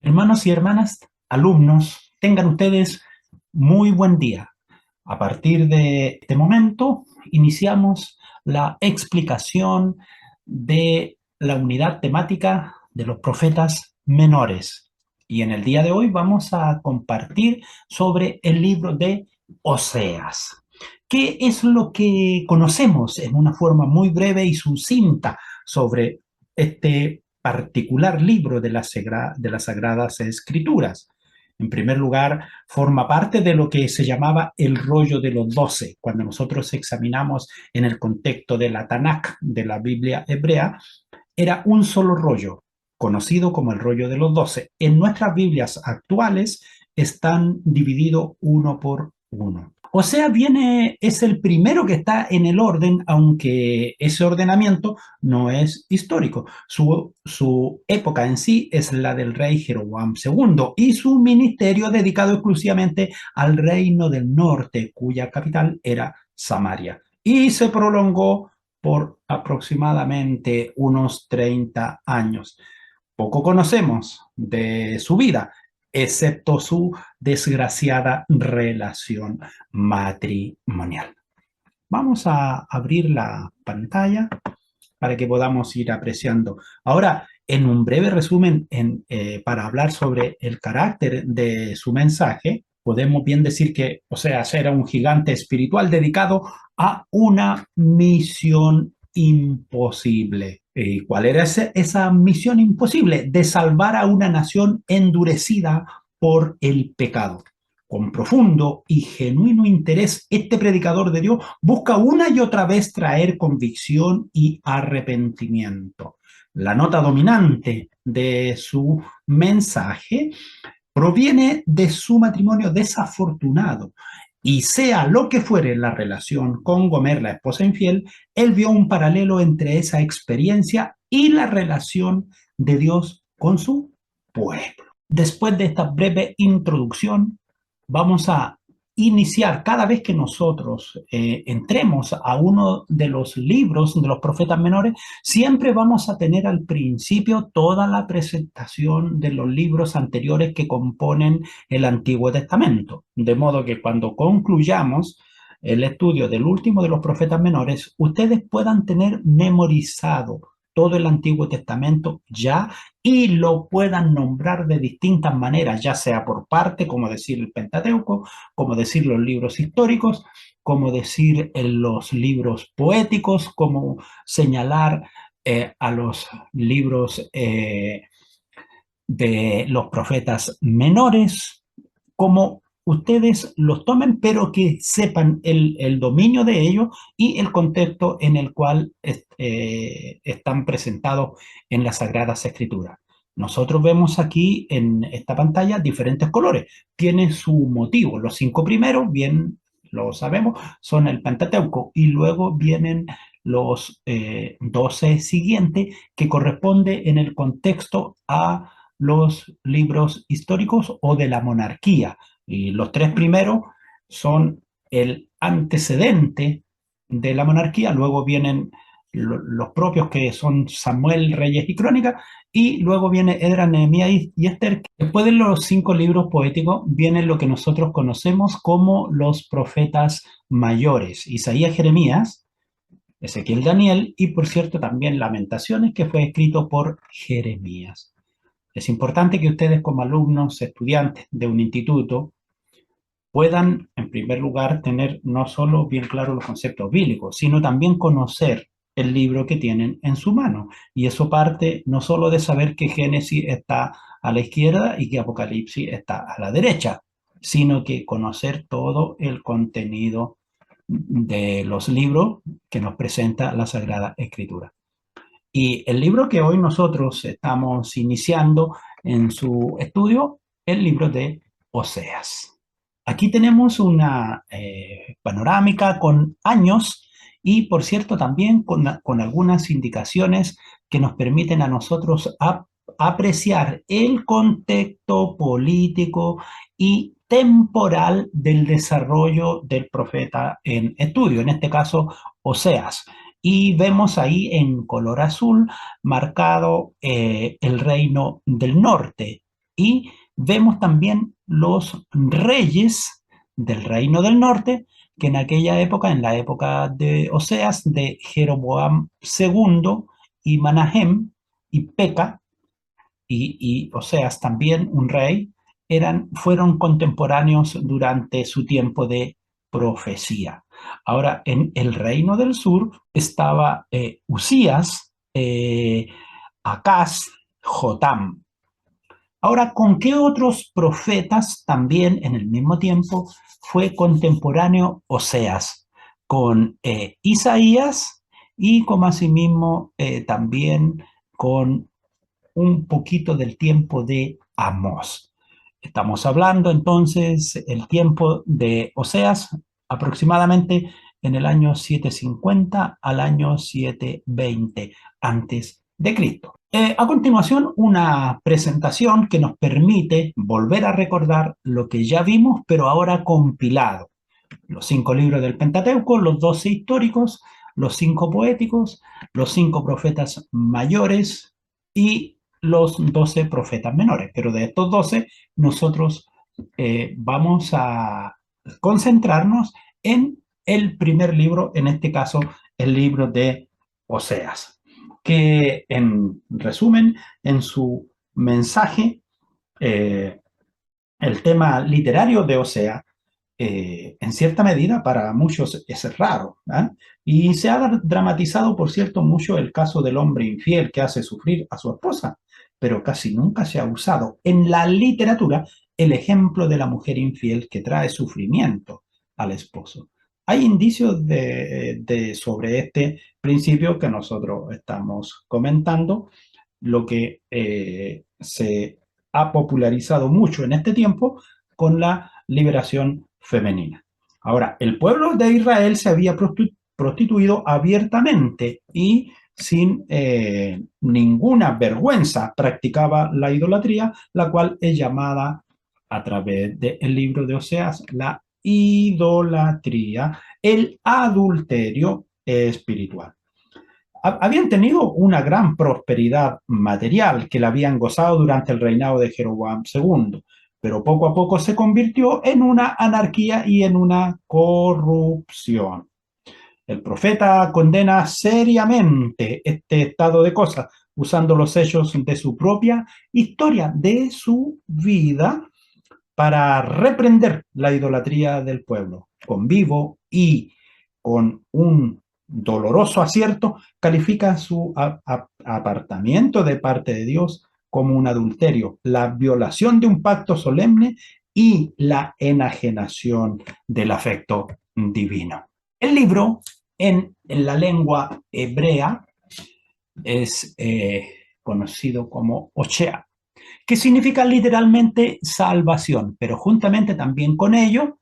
Hermanos y hermanas, alumnos, tengan ustedes muy buen día. A partir de este momento, iniciamos la explicación de la unidad temática de los profetas menores. Y en el día de hoy vamos a compartir sobre el libro de Oseas. ¿Qué es lo que conocemos en una forma muy breve y sucinta sobre este particular libro de de las Sagradas Escrituras? En primer lugar, forma parte de lo que se llamaba el rollo de los 12. Cuando nosotros examinamos en el contexto de la Tanakh, de la Biblia hebrea, era un solo rollo, conocido como el rollo de los 12. En nuestras Biblias actuales están divididos uno por uno. O sea, es el primero que está en el orden, aunque ese ordenamiento no es histórico. Su época en sí es la del rey Jeroboam II y su ministerio dedicado exclusivamente al reino del norte, cuya capital era Samaria. Y se prolongó por aproximadamente unos 30 años. Poco conocemos de su vida, excepto su desgraciada relación matrimonial. Vamos a abrir la pantalla para que podamos ir apreciando. Ahora, en un breve resumen, para hablar sobre el carácter de su mensaje, podemos bien decir que Oseas era un gigante espiritual dedicado a una misión imposible. ¿Y cuál era esa misión imposible? De salvar a una nación endurecida por el pecado. Con profundo y genuino interés, este predicador de Dios busca una y otra vez traer convicción y arrepentimiento. La nota dominante de su mensaje proviene de su matrimonio desafortunado. Y sea lo que fuere la relación con Gomer, la esposa infiel, él vio un paralelo entre esa experiencia y la relación de Dios con su pueblo. Después de esta breve introducción, vamos a iniciar cada vez que nosotros entremos a uno de los libros de los profetas menores, siempre vamos a tener al principio toda la presentación de los libros anteriores que componen el Antiguo Testamento. De modo que cuando concluyamos el estudio del último de los profetas menores, ustedes puedan tener memorizado todo el Antiguo Testamento ya y lo puedan nombrar de distintas maneras, ya sea por parte, como decir el Pentateuco, como decir los libros históricos, como decir los libros poéticos, como señalar a los libros de los profetas menores, como ustedes los tomen, pero que sepan el dominio de ellos y el contexto en el cual están presentados en las Sagradas Escrituras. Nosotros vemos aquí en esta pantalla diferentes colores. Tiene su motivo. Los 5 primeros, bien lo sabemos, son el Pentateuco y luego vienen los 12 siguientes que corresponde en el contexto a los libros históricos o de la monarquía. Y los 3 primeros son el antecedente de la monarquía, luego vienen los propios que son Samuel, Reyes y Crónicas, y luego viene Esdras, Nehemías y Esther. Después de los 5 libros poéticos vienen lo que nosotros conocemos como los profetas mayores, Isaías, Jeremías, Ezequiel, Daniel y por cierto también Lamentaciones, que fue escrito por Jeremías. Es importante que ustedes como alumnos, estudiantes de un instituto, puedan, en primer lugar, tener no solo bien claros los conceptos bíblicos, sino también conocer el libro que tienen en su mano. Y eso parte no solo de saber que Génesis está a la izquierda y que Apocalipsis está a la derecha, sino que conocer todo el contenido de los libros que nos presenta la Sagrada Escritura. Y el libro que hoy nosotros estamos iniciando en su estudio, el libro de Oseas. Aquí tenemos una panorámica con años y, por cierto, también con algunas indicaciones que nos permiten a nosotros apreciar el contexto político y temporal del desarrollo del profeta en estudio, en este caso, Oseas. Y vemos ahí en color azul marcado el reino del norte Y vemos también los reyes del reino del norte, que en aquella época, en la época de Oseas, de Jeroboam II y Manahem y Peca, y Oseas también, un rey, fueron contemporáneos durante su tiempo de profecía. Ahora, en el reino del sur estaba Usías, Acaz, Jotam. Ahora, ¿con qué otros profetas también en el mismo tiempo fue contemporáneo Oseas? Con Isaías y como asimismo también con un poquito del tiempo de Amós. Estamos hablando entonces el tiempo de Oseas aproximadamente en el año 750 al año 720 antes de Cristo. A continuación, una presentación que nos permite volver a recordar lo que ya vimos, pero ahora compilado. Los 5 libros del Pentateuco, los 12 históricos, los 5 poéticos, los 5 profetas mayores y los 12 profetas menores. Pero de estos 12, nosotros vamos a concentrarnos en el primer libro, en este caso, el libro de Oseas, que en resumen, en su mensaje, el tema literario de Oseas en cierta medida para muchos es raro, ¿eh? Y se ha dramatizado, por cierto, mucho el caso del hombre infiel que hace sufrir a su esposa, pero casi nunca se ha usado en la literatura el ejemplo de la mujer infiel que trae sufrimiento al esposo. Hay indicios sobre este principio que nosotros estamos comentando, lo que se ha popularizado mucho en este tiempo con la liberación femenina. Ahora, el pueblo de Israel se había prostituido abiertamente y sin ninguna vergüenza practicaba la idolatría, la cual es llamada a través del libro de Oseas la idolatría, el adulterio espiritual. Habían tenido una gran prosperidad material que la habían gozado durante el reinado de Jeroboam II, pero poco a poco se convirtió en una anarquía y en una corrupción. El profeta condena seriamente este estado de cosas, usando los hechos de su propia historia, de su vida, para reprender la idolatría del pueblo. Con vivo y con un doloroso acierto, califica su apartamiento de parte de Dios como un adulterio, la violación de un pacto solemne y la enajenación del afecto divino. El libro en la lengua hebrea es conocido como Osea, que significa literalmente salvación, pero juntamente también con ello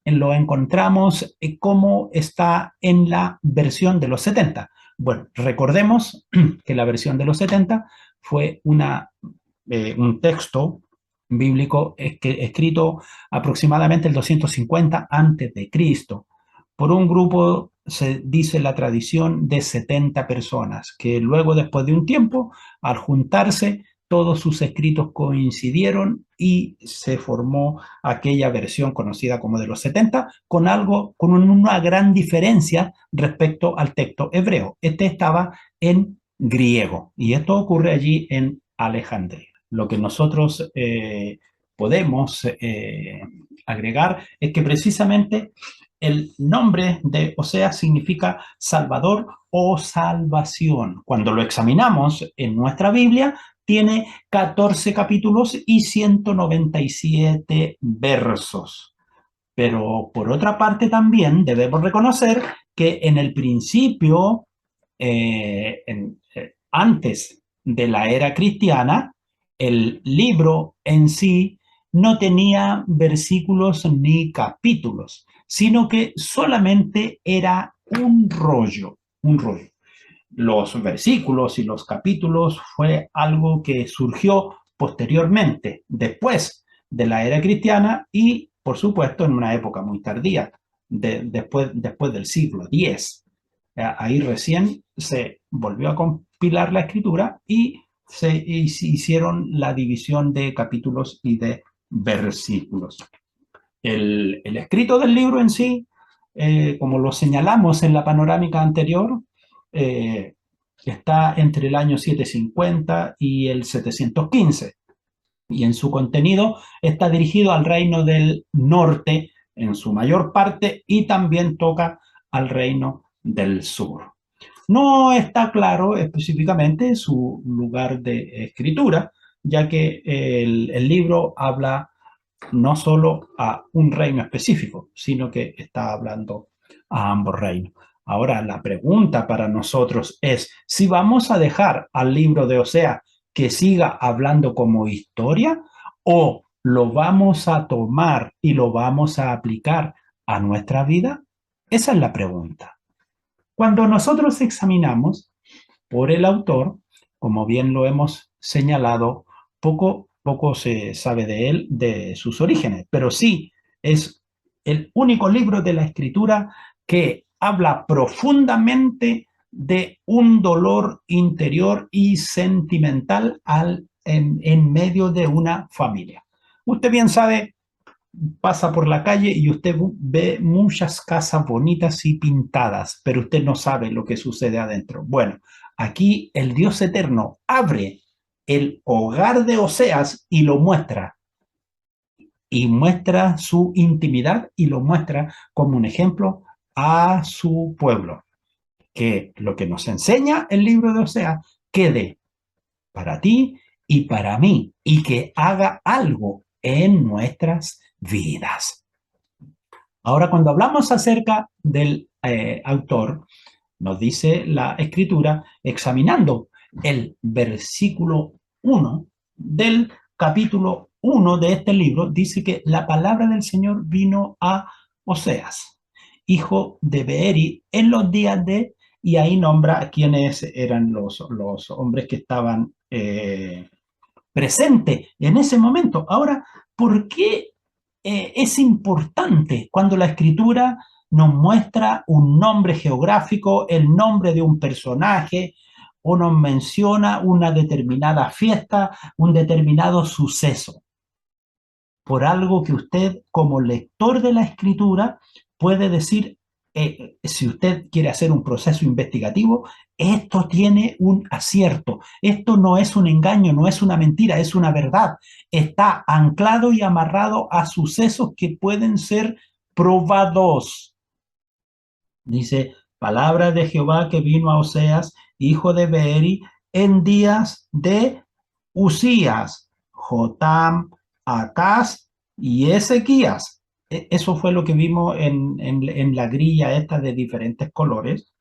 lo encontramos como está en la versión de los 70. Bueno, recordemos que la versión de los 70 fue un texto bíblico escrito aproximadamente el 250 antes de Cristo por un grupo, se dice la tradición, de 70 personas, que luego, después de un tiempo, al juntarse, todos sus escritos coincidieron y se formó aquella versión conocida como de los 70, con una gran diferencia respecto al texto hebreo. Este estaba en griego y esto ocurre allí en Alejandría. Lo que nosotros podemos agregar es que precisamente el nombre de Oseas significa Salvador o salvación. Cuando lo examinamos en nuestra Biblia, tiene 14 capítulos y 197 versos. Pero por otra parte también debemos reconocer que en el principio, antes de la era cristiana, el libro en sí no tenía versículos ni capítulos, sino que solamente era un rollo, un rollo. Los versículos y los capítulos fue algo que surgió posteriormente, después de la era cristiana y, por supuesto, en una época muy tardía, después del siglo X. Ahí recién se volvió a compilar la escritura y hicieron la división de capítulos y de versículos. El escrito del libro en sí, como lo señalamos en la panorámica anterior, está entre el año 750 y el 715, y en su contenido está dirigido al reino del norte en su mayor parte y también toca al reino del sur. No está claro específicamente su lugar de escritura, ya que el libro habla no solo a un reino específico, sino que está hablando a ambos reinos. Ahora, la pregunta para nosotros es si vamos a dejar al libro de Oseas que siga hablando como historia o lo vamos a tomar y lo vamos a aplicar a nuestra vida. Esa es la pregunta. Cuando nosotros examinamos por el autor, como bien lo hemos señalado, poco se sabe de él, de sus orígenes, pero sí es el único libro de la escritura que habla profundamente de un dolor interior y sentimental en medio de una familia. Usted bien sabe, pasa por la calle y usted ve muchas casas bonitas y pintadas, pero usted no sabe lo que sucede adentro. Bueno, aquí el Dios eterno abre el hogar de Oseas y muestra su intimidad y lo muestra como un ejemplo a su pueblo. Que lo que nos enseña el libro de Oseas quede para ti y para mí y que haga algo en nuestras vidas. Ahora, cuando hablamos acerca del autor, nos dice la escritura, examinando el versículo 1 del capítulo 1 de este libro, dice que la palabra del Señor vino a Oseas, hijo de Beeri, en los días de, y ahí nombra quiénes eran los hombres que estaban presente en ese momento. Ahora, ¿por qué es importante cuando la escritura nos muestra un nombre geográfico, el nombre de un personaje, o nos menciona una determinada fiesta, un determinado suceso? Por algo que usted, como lector de la escritura, puede decir, si usted quiere hacer un proceso investigativo, esto tiene un acierto, esto no es un engaño, no es una mentira, es una verdad. Está anclado y amarrado a sucesos que pueden ser probados. Dice, palabra de Jehová que vino a Oseas, hijo de Beeri, en días de Usías, Jotam, Acaz y Ezequías. Eso fue lo que vimos en la grilla esta de diferentes colores.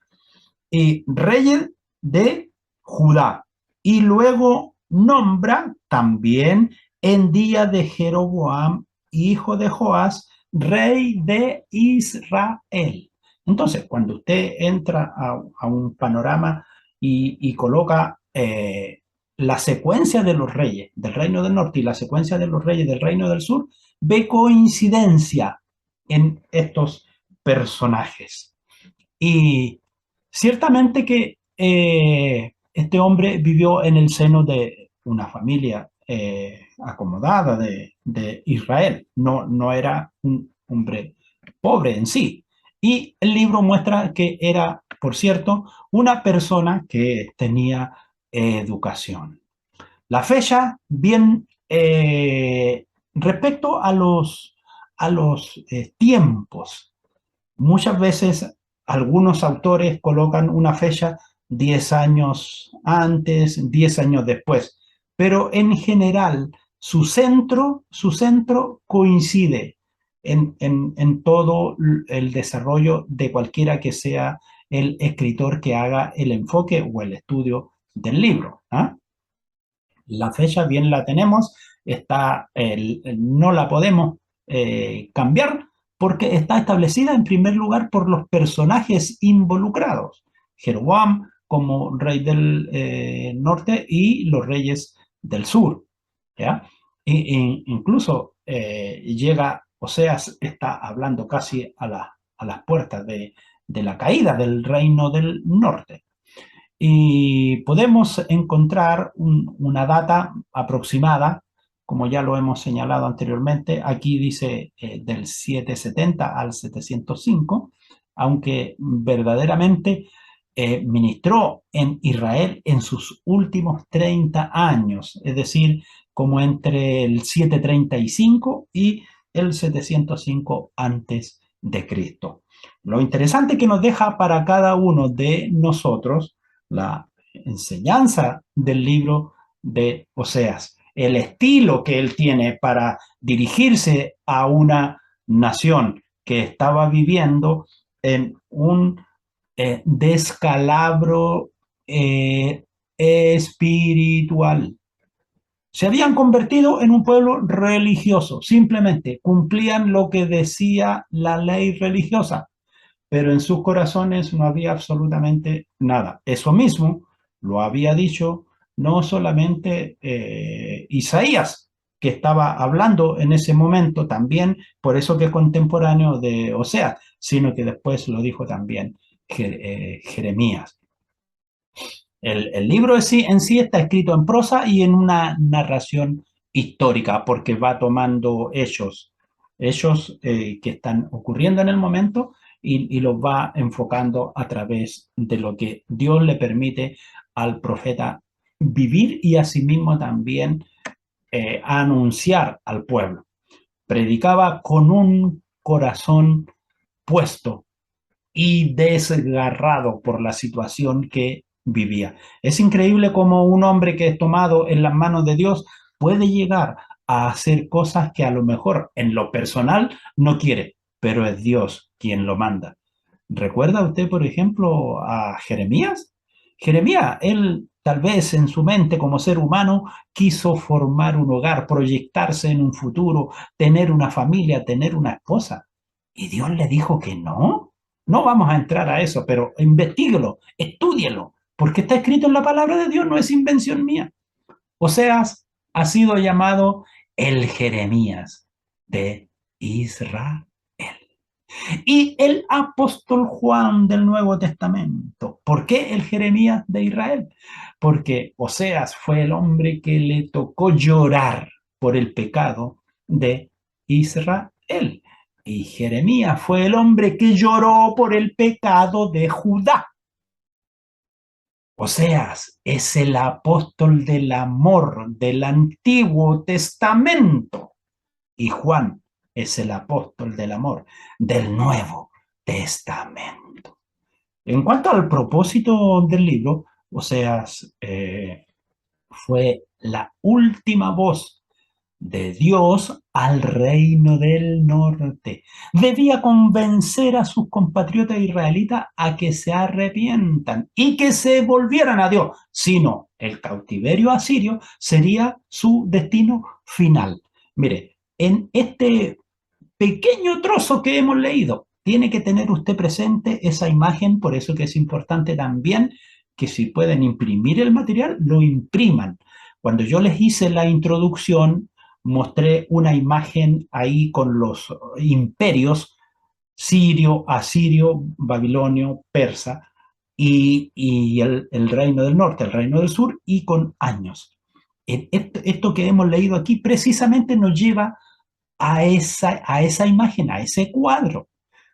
Y reyes de Judá. Y luego nombra también en día de Jeroboam, hijo de Joás, rey de Israel. Entonces, cuando usted entra a un panorama y coloca la secuencia de los reyes del reino del norte y la secuencia de los reyes del reino del sur, ve coincidencia en estos personajes. Y ciertamente que este hombre vivió en el seno de una familia acomodada de Israel. No, no era un hombre pobre en sí. Y el libro muestra que era, por cierto, una persona que tenía educación. La fecha, bien, respecto a los tiempos. Muchas veces algunos autores colocan una fecha 10 años antes, 10 años después, pero en general su centro coincide en todo el desarrollo de cualquiera que sea el escritor que haga el enfoque o el estudio del libro. ¿Ah? La fecha bien la tenemos, no la podemos cambiar porque está establecida en primer lugar por los personajes involucrados. Jeroboam como rey del norte y los reyes del sur. ¿Ya? Incluso llega, Oseas está hablando casi a las puertas de la caída del reino del norte. y podemos encontrar una data aproximada, como ya lo hemos señalado anteriormente. Aquí dice del 770 al 705, aunque verdaderamente ministró en Israel en sus últimos 30 años, es decir, como entre el 735 y el 705 antes de Cristo. Lo interesante que nos deja para cada uno de nosotros la enseñanza del libro de Oseas, el estilo que él tiene para dirigirse a una nación que estaba viviendo en un descalabro espiritual. Se habían convertido en un pueblo religioso, simplemente cumplían lo que decía la ley religiosa, pero en sus corazones no había absolutamente nada. Eso mismo lo había dicho no solamente Isaías, que estaba hablando en ese momento también, por eso que es contemporáneo de Oseas, sino que después lo dijo también Jeremías. El libro en sí está escrito en prosa y en una narración histórica, porque va tomando hechos que están ocurriendo en el momento y los va enfocando a través de lo que Dios le permite al profeta vivir y asimismo también anunciar al pueblo. Predicaba con un corazón puesto y desgarrado por la situación que vivía. Es increíble cómo un hombre que es tomado en las manos de Dios puede llegar a hacer cosas que a lo mejor en lo personal no quiere, pero es Dios quien lo manda. ¿Recuerda usted, por ejemplo, a Jeremías? Jeremías, él tal vez en su mente como ser humano quiso formar un hogar, proyectarse en un futuro, tener una familia, tener una esposa. Y Dios le dijo que no. No vamos a entrar a eso, pero investíguelo, estúdielo, porque está escrito en la palabra de Dios, no es invención mía. Oseas ha sido llamado el Jeremías de Israel. Y el apóstol Juan del Nuevo Testamento. ¿Por qué el Jeremías de Israel? Porque Oseas fue el hombre que le tocó llorar por el pecado de Israel. Y Jeremías fue el hombre que lloró por el pecado de Judá. Oseas es el apóstol del amor del Antiguo Testamento y Juan es el apóstol del amor del Nuevo Testamento. En cuanto al propósito del libro, Oseas fue la última voz de Dios al reino del norte. Debía convencer a sus compatriotas israelitas a que se arrepientan y que se volvieran a Dios. Si no, el cautiverio asirio sería su destino final. Mire, en este pequeño trozo que hemos leído, tiene que tener usted presente esa imagen, por eso que es importante también que si pueden imprimir el material, lo impriman. Cuando yo les hice la introducción, mostré una imagen ahí con los imperios sirio, asirio, babilonio, persa y el reino del norte, el reino del sur y con años. Esto que hemos leído aquí precisamente nos lleva a esa imagen, a ese cuadro.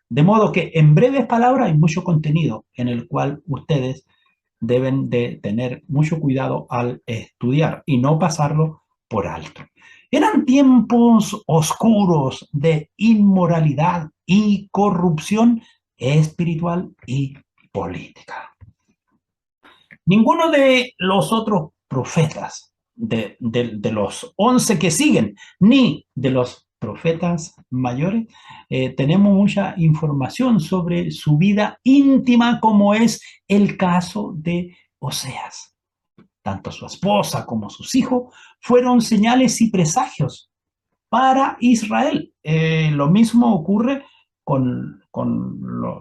De modo que en breves palabras hay mucho contenido en el cual ustedes deben de tener mucho cuidado al estudiar y no pasarlo por alto. Eran tiempos oscuros de inmoralidad y corrupción espiritual y política. Ninguno de los otros profetas, de los 11 que siguen, ni de los profetas mayores, tenemos mucha información sobre su vida íntima, como es el caso de Oseas. Tanto su esposa como sus hijos fueron señales y presagios para Israel. Lo mismo ocurre con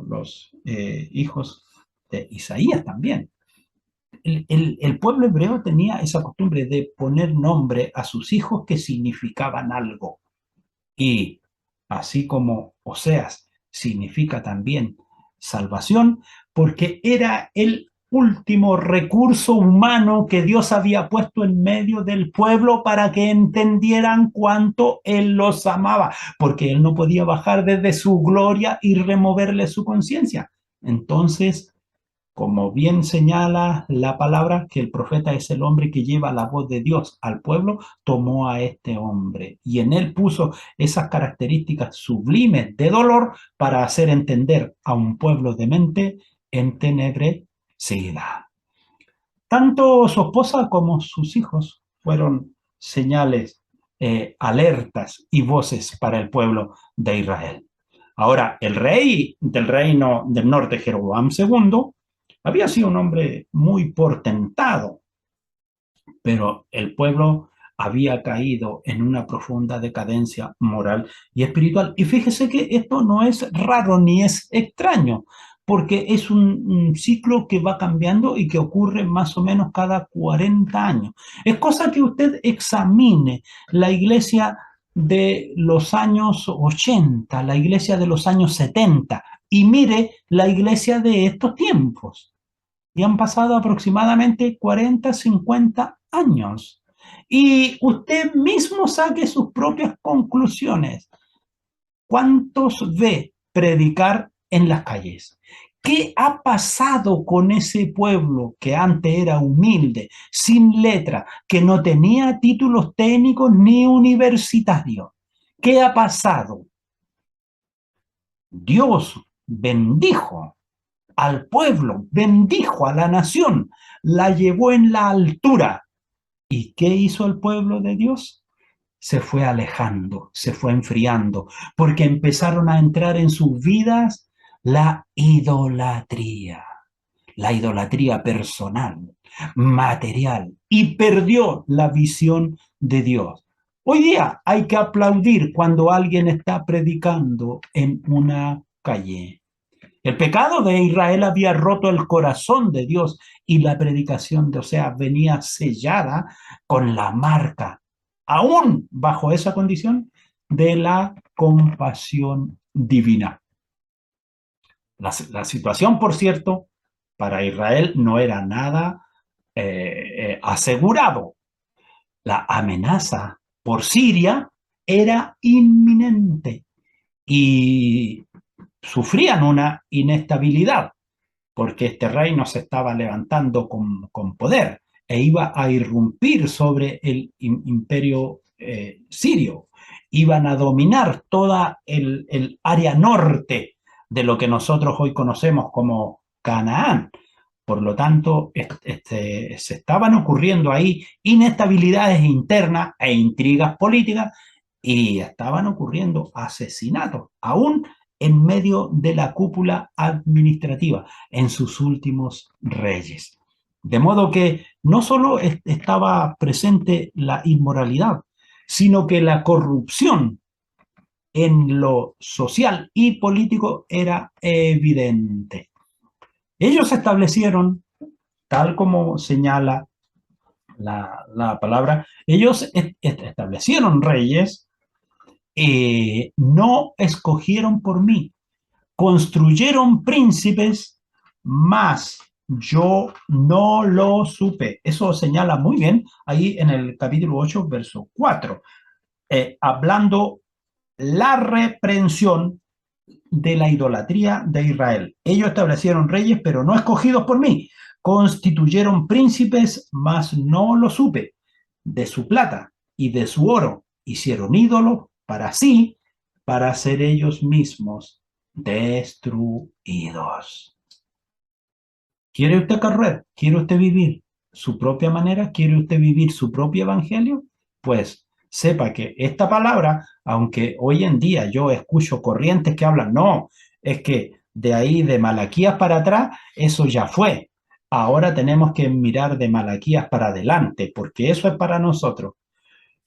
los hijos de Isaías también. El pueblo hebreo tenía esa costumbre de poner nombre a sus hijos que significaban algo. Y así como Oseas significa también salvación, porque era el último recurso humano que Dios había puesto en medio del pueblo para que entendieran cuánto Él los amaba, porque Él no podía bajar desde su gloria y removerle su conciencia. Entonces, como bien señala la palabra, que el profeta es el hombre que lleva la voz de Dios al pueblo, tomó a este hombre y en él puso esas características sublimes de dolor para hacer entender a un pueblo de mente entenebrecida. Tanto su esposa como sus hijos fueron señales, alertas y voces para el pueblo de Israel. Ahora, el rey del reino del norte, Jeroboam II, había sido un hombre muy portentado, pero el pueblo había caído en una profunda decadencia moral y espiritual. Y fíjese que esto no es raro ni es extraño, porque es un ciclo que va cambiando y que ocurre más o menos cada 40 años. Es cosa que usted examine la iglesia de los años 80, la iglesia de los años 70, y mire la iglesia de estos tiempos. Y han pasado aproximadamente 40, 50 años. Y usted mismo saque sus propias conclusiones. ¿Cuántos ve predicar en las calles? ¿Qué ha pasado con ese pueblo que antes era humilde, sin letra, que no tenía títulos técnicos ni universitarios? ¿Qué ha pasado? Dios bendijo al pueblo, bendijo a la nación, la llevó en la altura. ¿Y qué hizo el pueblo de Dios? Se fue alejando, se fue enfriando, porque empezaron a entrar en sus vidas la idolatría personal, material, y perdió la visión de Dios. Hoy día hay que aplaudir cuando alguien está predicando en una calle. El pecado de Israel había roto el corazón de Dios y la predicación de Oseas venía sellada con la marca, aún bajo esa condición, de la compasión divina. La situación, por cierto, para Israel no era nada asegurado. La amenaza por Siria era inminente y sufrían una inestabilidad porque este reino se estaba levantando con poder e iba a irrumpir sobre el imperio sirio. Iban a dominar toda el área norte de lo que nosotros hoy conocemos como Canaán. Por lo tanto, se estaban ocurriendo ahí inestabilidades internas e intrigas políticas y estaban ocurriendo asesinatos, aún en medio de la cúpula administrativa, en sus últimos reyes. De modo que no solo estaba presente la inmoralidad, sino que la corrupción en lo social y político era evidente. Ellos establecieron, tal como señala la palabra, ellos establecieron reyes, no escogieron por mí, construyeron príncipes, mas yo no lo supe. Eso señala muy bien ahí en el capítulo 8, verso 4, hablando la reprensión de la idolatría de Israel. Ellos establecieron reyes, pero no escogidos por mí. Constituyeron príncipes, mas no lo supe. De su plata y de su oro hicieron ídolos para sí, para ser ellos mismos destruidos. ¿Quiere usted correr? ¿Quiere usted vivir su propia manera? ¿Quiere usted vivir su propio evangelio? Pues sepa que esta palabra, aunque hoy en día yo escucho corrientes que hablan, no, es que de ahí de Malaquías para atrás, eso ya fue. Ahora tenemos que mirar de Malaquías para adelante, porque eso es para nosotros.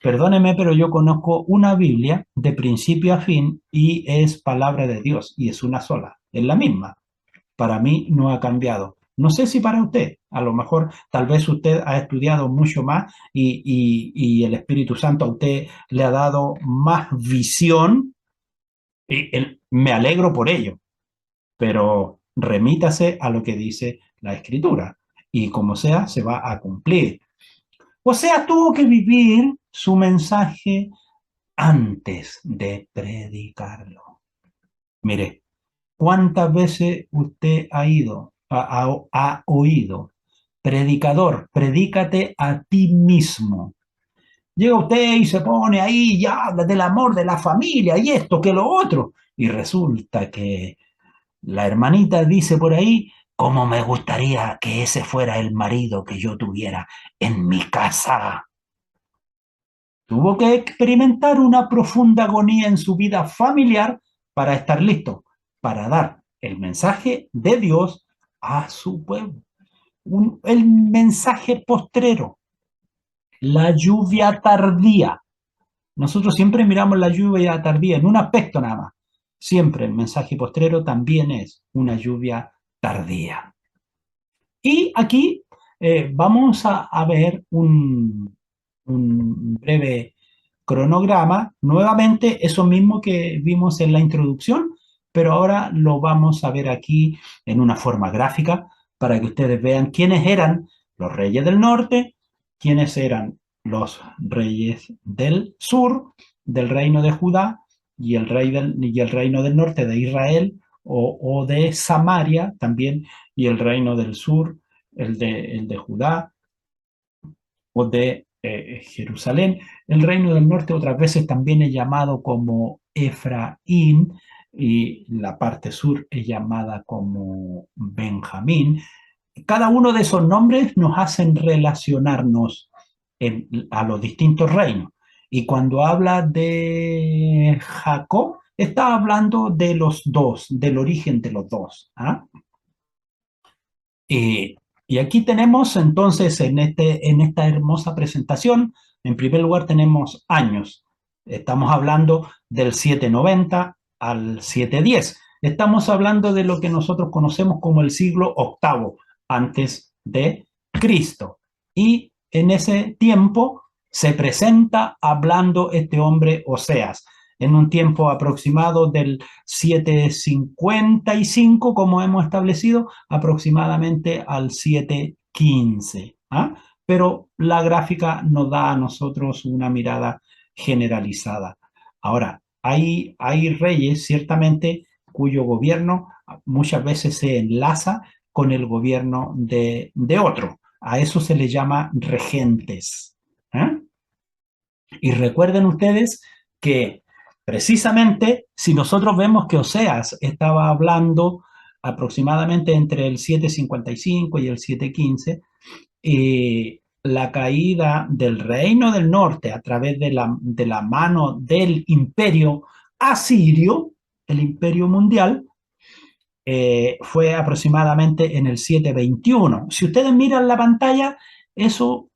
Perdóneme, pero yo conozco una Biblia de principio a fin y es palabra de Dios y es una sola, es la misma. Para mí no ha cambiado. No sé si para usted, a lo mejor tal vez usted ha estudiado mucho más y el Espíritu Santo a usted le ha dado más visión y me alegro por ello, pero remítase a lo que dice la escritura. Y como sea, se va a cumplir. Oseas tuvo que vivir su mensaje antes de predicarlo. Mire, ¿cuántas veces usted ha oído? Predicador, predícate a ti mismo. Llega usted y se pone ahí y habla del amor de la familia y esto, que lo otro. Y resulta que la hermanita dice por ahí, cómo me gustaría que ese fuera el marido que yo tuviera en mi casa. Tuvo que experimentar una profunda agonía en su vida familiar para estar listo, para dar el mensaje de Dios a su pueblo. El mensaje postrero, la lluvia tardía. Nosotros siempre miramos la lluvia tardía en un aspecto nada más. Siempre el mensaje postrero también es una lluvia tardía. Y aquí vamos a ver un breve cronograma, nuevamente eso mismo que vimos en la introducción, pero ahora lo vamos a ver aquí en una forma gráfica para que ustedes vean quiénes eran los reyes del norte, quiénes eran los reyes del sur, del reino de Judá y el reino del norte de Israel o de Samaria también, y el reino del sur, el de Judá o de Jerusalén. El reino del norte otras veces también es llamado como Efraín y la parte sur es llamada como Benjamín. Cada uno de esos nombres nos hacen relacionarnos a los distintos reinos. Y cuando habla de Jacob, está hablando de los dos, del origen de los dos. ¿Ah? Y aquí tenemos entonces en esta hermosa presentación, en primer lugar tenemos años. Estamos hablando del 790 al 710. Estamos hablando de lo que nosotros conocemos como el siglo VIII antes de Cristo. Y en ese tiempo se presenta hablando este hombre Oseas, en un tiempo aproximado del 755, como hemos establecido, aproximadamente al 715. ¿Ah? Pero la gráfica nos da a nosotros una mirada generalizada. Ahora, hay reyes, ciertamente, cuyo gobierno muchas veces se enlaza con el gobierno de otro. A eso se le llama regentes. ¿Eh? Y recuerden ustedes que precisamente si nosotros vemos que Oseas estaba hablando aproximadamente entre el 755 y el 715, la caída del reino del norte a través de la mano del imperio asirio, el imperio mundial, fue aproximadamente en el 721. Si ustedes miran la pantalla, eso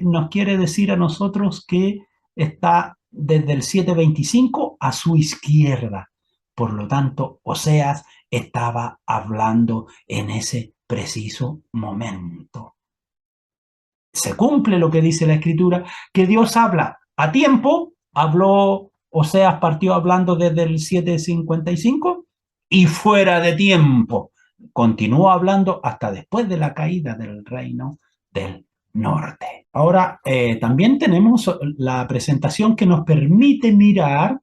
nos quiere decir a nosotros que está desde el 725 a su izquierda. Por lo tanto, Oseas estaba hablando en ese preciso momento. Se cumple lo que dice la Escritura, que Dios habla a tiempo. Habló Oseas, partió hablando desde el 755 y fuera de tiempo. Continuó hablando hasta después de la caída del reino del norte. Ahora, también tenemos la presentación que nos permite mirar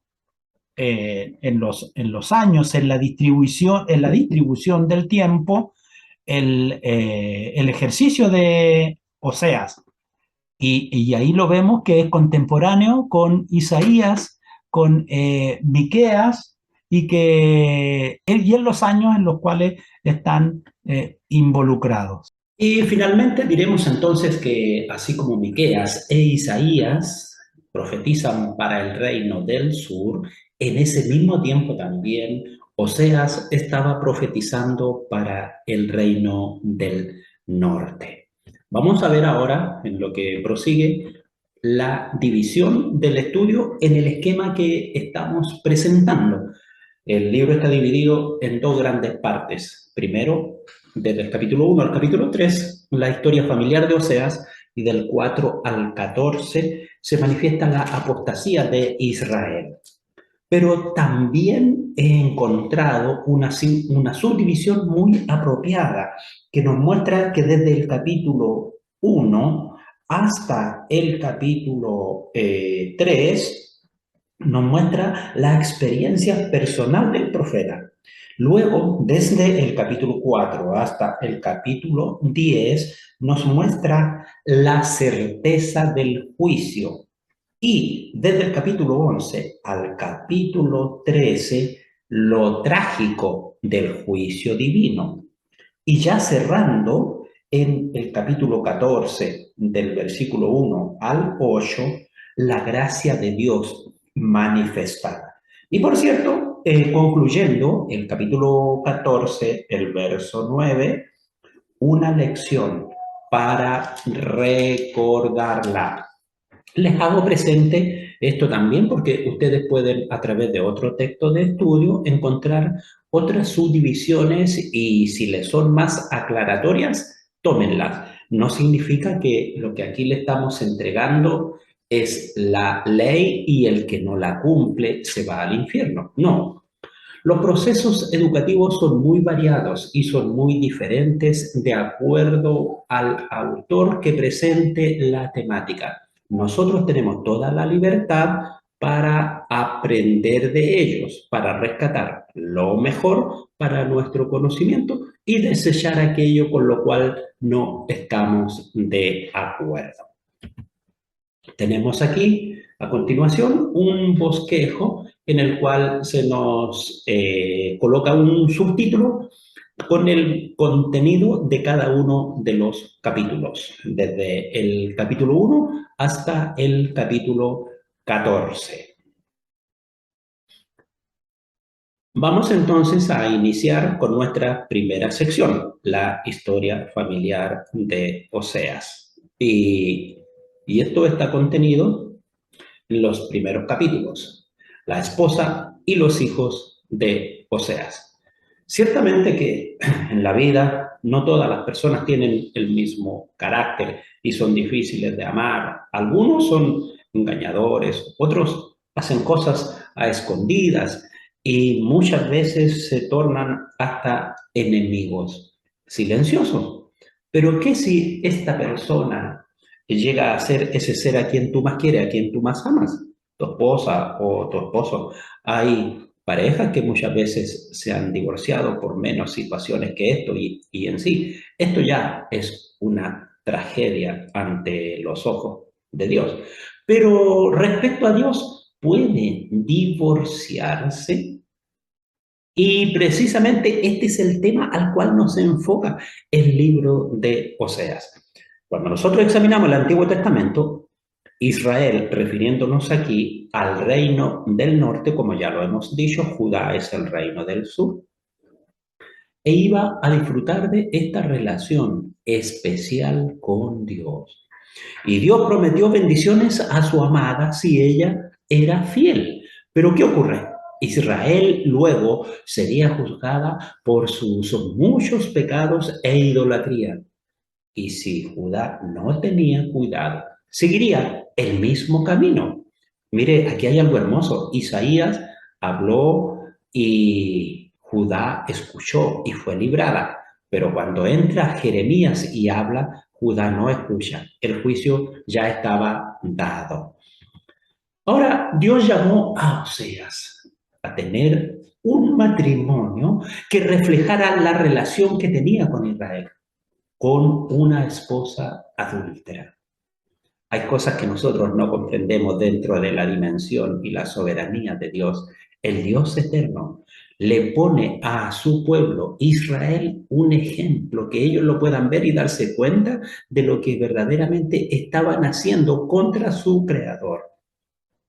en los años, en la distribución del tiempo, el ejercicio de Oseas. Y ahí lo vemos que es contemporáneo con Isaías, con Miqueas, y en los años en los cuales están involucrados. Y finalmente diremos entonces que así como Miqueas e Isaías profetizan para el reino del sur, en ese mismo tiempo también Oseas estaba profetizando para el reino del norte. Vamos a ver ahora, en lo que prosigue, la división del estudio en el esquema que estamos presentando. El libro está dividido en dos grandes partes. Primero, desde el capítulo 1 al capítulo 3, la historia familiar de Oseas, y del 4 al 14 se manifiesta la apostasía de Israel. pero también he encontrado una subdivisión muy apropiada que nos muestra que desde el capítulo 1 hasta el capítulo 3 nos muestra la experiencia personal del profeta. Luego, desde el capítulo 4 hasta el capítulo 10, nos muestra la certeza del juicio. Y desde el capítulo 11 al capítulo 13, lo trágico del juicio divino. Y ya cerrando en el capítulo 14, del versículo 1 al 8, la gracia de Dios manifestada. Y por cierto, concluyendo el capítulo 14, el verso 9, una lección para recordarla. Les hago presente esto también porque ustedes pueden a través de otro texto de estudio encontrar otras subdivisiones y si les son más aclaratorias, tómenlas. No significa que lo que aquí le estamos entregando es la ley y el que no la cumple se va al infierno. No, los procesos educativos son muy variados y son muy diferentes de acuerdo al autor que presente la temática. Nosotros tenemos toda la libertad para aprender de ellos, para rescatar lo mejor para nuestro conocimiento y desechar aquello con lo cual no estamos de acuerdo. Tenemos aquí, a continuación, un bosquejo en el cual se nos coloca un subtítulo con el contenido de cada uno de los capítulos, desde el capítulo 1 hasta el capítulo 14. Vamos entonces a iniciar con nuestra primera sección, la historia familiar de Oseas. Y esto está contenido en los primeros capítulos, la esposa y los hijos de Oseas. Ciertamente que en la vida no todas las personas tienen el mismo carácter y son difíciles de amar. Algunos son engañadores, otros hacen cosas a escondidas y muchas veces se tornan hasta enemigos silenciosos. Pero ¿qué si esta persona llega a ser ese ser a quien tú más quieres, a quien tú más amas? Tu esposa o tu esposo. Hay parejas que muchas veces se han divorciado por menos situaciones que esto y en sí, esto ya es una tragedia ante los ojos de Dios. Pero respecto a Dios, ¿puede divorciarse? Y precisamente este es el tema al cual nos enfoca el libro de Oseas. Cuando nosotros examinamos el Antiguo Testamento, Israel, refiriéndonos aquí al reino del norte, como ya lo hemos dicho, Judá es el reino del sur, e iba a disfrutar de esta relación especial con Dios. Y Dios prometió bendiciones a su amada si ella era fiel. Pero ¿qué ocurre? Israel luego sería juzgada por sus muchos pecados e idolatría. Y si Judá no tenía cuidado, seguiría el mismo camino. Mire, aquí hay algo hermoso. Isaías habló y Judá escuchó y fue librada. Pero cuando entra Jeremías y habla, Judá no escucha. El juicio ya estaba dado. Ahora, Dios llamó a Oseas a tener un matrimonio que reflejara la relación que tenía con Israel, con una esposa adúltera. Hay cosas que nosotros no comprendemos dentro de la dimensión y la soberanía de Dios. El Dios eterno le pone a su pueblo Israel un ejemplo que ellos lo puedan ver y darse cuenta de lo que verdaderamente estaban haciendo contra su creador.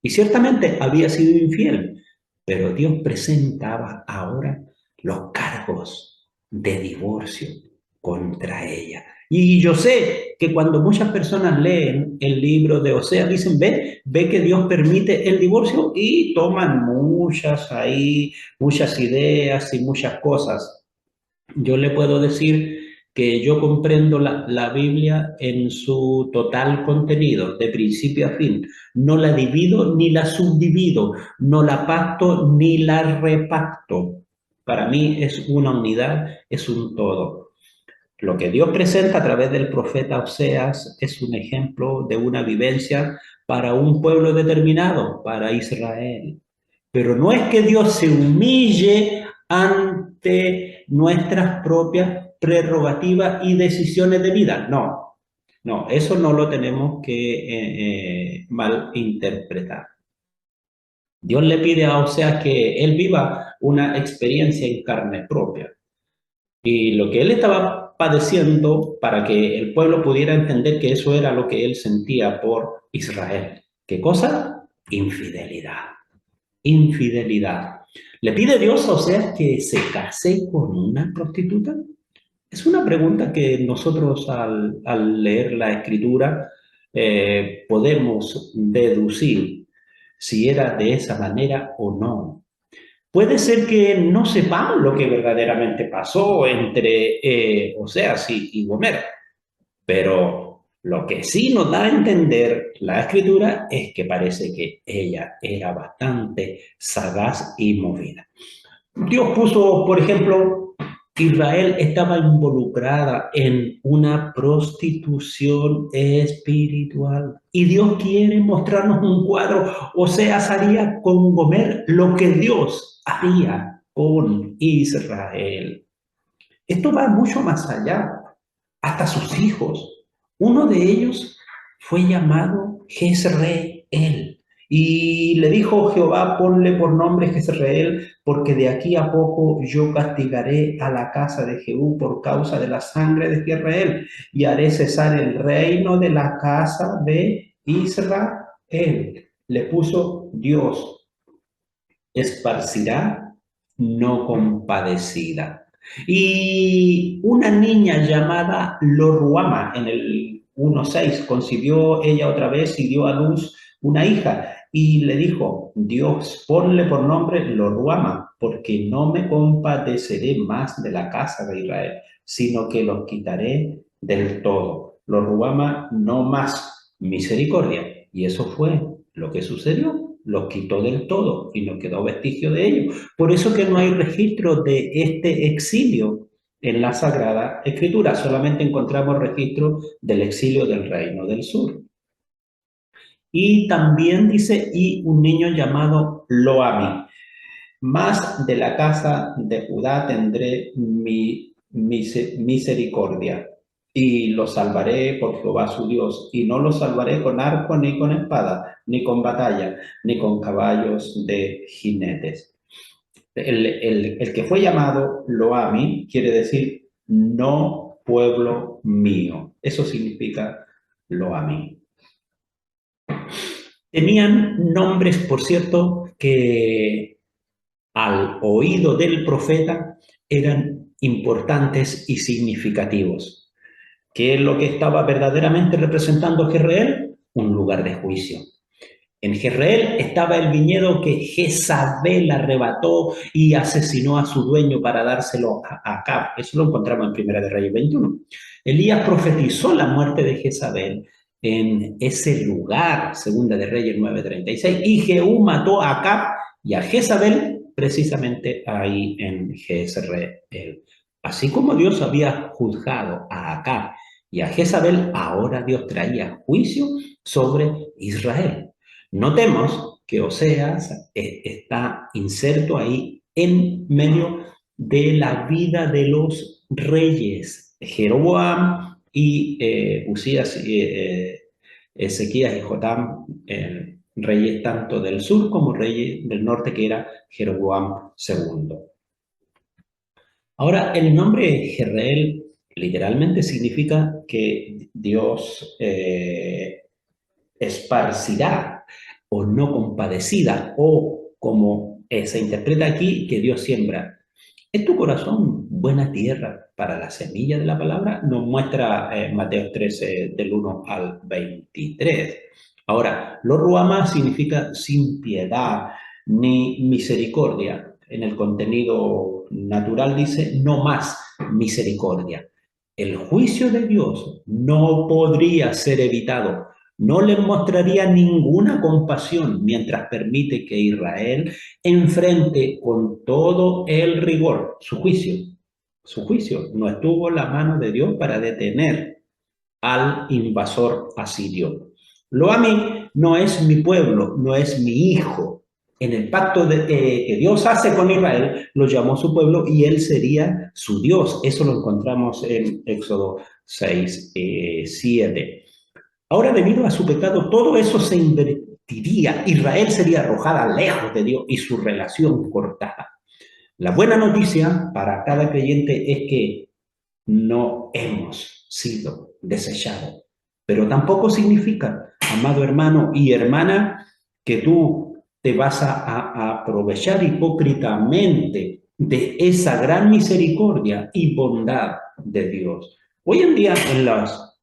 Y ciertamente había sido infiel, pero Dios presentaba ahora los cargos de divorcio contra ella. Y yo sé que cuando muchas personas leen el libro de Oseas, dicen, ve que Dios permite el divorcio y toman muchas ideas y muchas cosas. Yo le puedo decir que yo comprendo la Biblia en su total contenido, de principio a fin. No la divido ni la subdivido, no la pacto ni la repacto. Para mí es una unidad, es un todo. Lo que Dios presenta a través del profeta Oseas es un ejemplo de una vivencia para un pueblo determinado, para Israel. Pero no es que Dios se humille ante nuestras propias prerrogativas y decisiones de vida. No, no, eso no lo tenemos que malinterpretar. Dios le pide a Oseas que él viva una experiencia en carne propia. Y lo que él estaba padeciendo para que el pueblo pudiera entender que eso era lo que él sentía por Israel. ¿Qué cosa? Infidelidad. Infidelidad. ¿Le pide Dios a Oseas que se case con una prostituta? Es una pregunta que nosotros al leer la escritura podemos deducir si era de esa manera o no. Puede ser que no sepamos lo que verdaderamente pasó entre Oseas y Gomer, pero lo que sí nos da a entender la escritura es que parece que ella era bastante sagaz y movida. Dios puso, por ejemplo, Israel estaba involucrada en una prostitución espiritual. Y Dios quiere mostrarnos un cuadro. Oseas haría con Gomer lo que Dios haría con Israel. Esto va mucho más allá, hasta sus hijos. Uno de ellos fue llamado Jezreel. Y le dijo Jehová, ponle por nombre Jezreel, porque de aquí a poco yo castigaré a la casa de Jehú por causa de la sangre de Jezreel, y haré cesar el reino de la casa de Israel. Le puso Dios, esparcirá, no compadecida. Y una niña llamada Loruama en el 1:6 concibió ella otra vez y dio a luz una hija y le dijo, Dios, ponle por nombre Loruama, porque no me compadeceré más de la casa de Israel, sino que los quitaré del todo. Loruama, no más misericordia. Y eso fue lo que sucedió. Los quitó del todo y no quedó vestigio de ello. Por eso que no hay registro de este exilio en la Sagrada Escritura, solamente encontramos registro del exilio del Reino del Sur. Y también dice, y un niño llamado Loami, más de la casa de Judá tendré mi misericordia y lo salvaré por Jehová su Dios, y no lo salvaré con arco, ni con espada, ni con batalla, ni con caballos de jinetes. El que fue llamado Loami quiere decir no pueblo mío. Eso significa Loami. Tenían nombres, por cierto, que al oído del profeta eran importantes y significativos. ¿Qué es lo que estaba verdaderamente representando Jezreel? Un lugar de juicio. En Jezreel estaba el viñedo que Jezabel arrebató y asesinó a su dueño para dárselo a Acab. Eso lo encontramos en Primera de Reyes 21. Elías profetizó la muerte de Jezabel en ese lugar, Segunda de Reyes 9:36, y Jehú mató a Acab y a Jezabel precisamente ahí en Jezreel. Así como Dios había juzgado a Acab y a Jezabel, ahora Dios traía juicio sobre Israel. Notemos que Oseas está inserto ahí en medio de la vida de los reyes, Jeroboam y Usías, Ezequías y Jotam, reyes tanto del sur como reyes del norte, que era Jeroboam II. Ahora, el nombre Jezreel literalmente significa que Dios esparcirá o no compadecida, o como se interpreta aquí, que Dios siembra. ¿Es tu corazón buena tierra para la semilla de la palabra? Nos muestra Mateo 13, del 1 al 23. Ahora, lo ruama significa sin piedad ni misericordia. En el contenido natural dice no más misericordia. El juicio de Dios no podría ser evitado. No le mostraría ninguna compasión mientras permite que Israel enfrente con todo el rigor su juicio. Su juicio. No estuvo en la mano de Dios para detener al invasor asirio. Lo a mí no es mi pueblo, no es mi hijo. En el pacto que Dios hace con Israel, lo llamó su pueblo y él sería su Dios. Eso lo encontramos en Éxodo 6, 7. Ahora, debido a su pecado, todo eso se invertiría. Israel sería arrojada lejos de Dios y su relación cortada. La buena noticia para cada creyente es que no hemos sido desechados. Pero tampoco significa, amado hermano y hermana, que tú te vas a aprovechar hipócritamente de esa gran misericordia y bondad de Dios. Hoy en día en los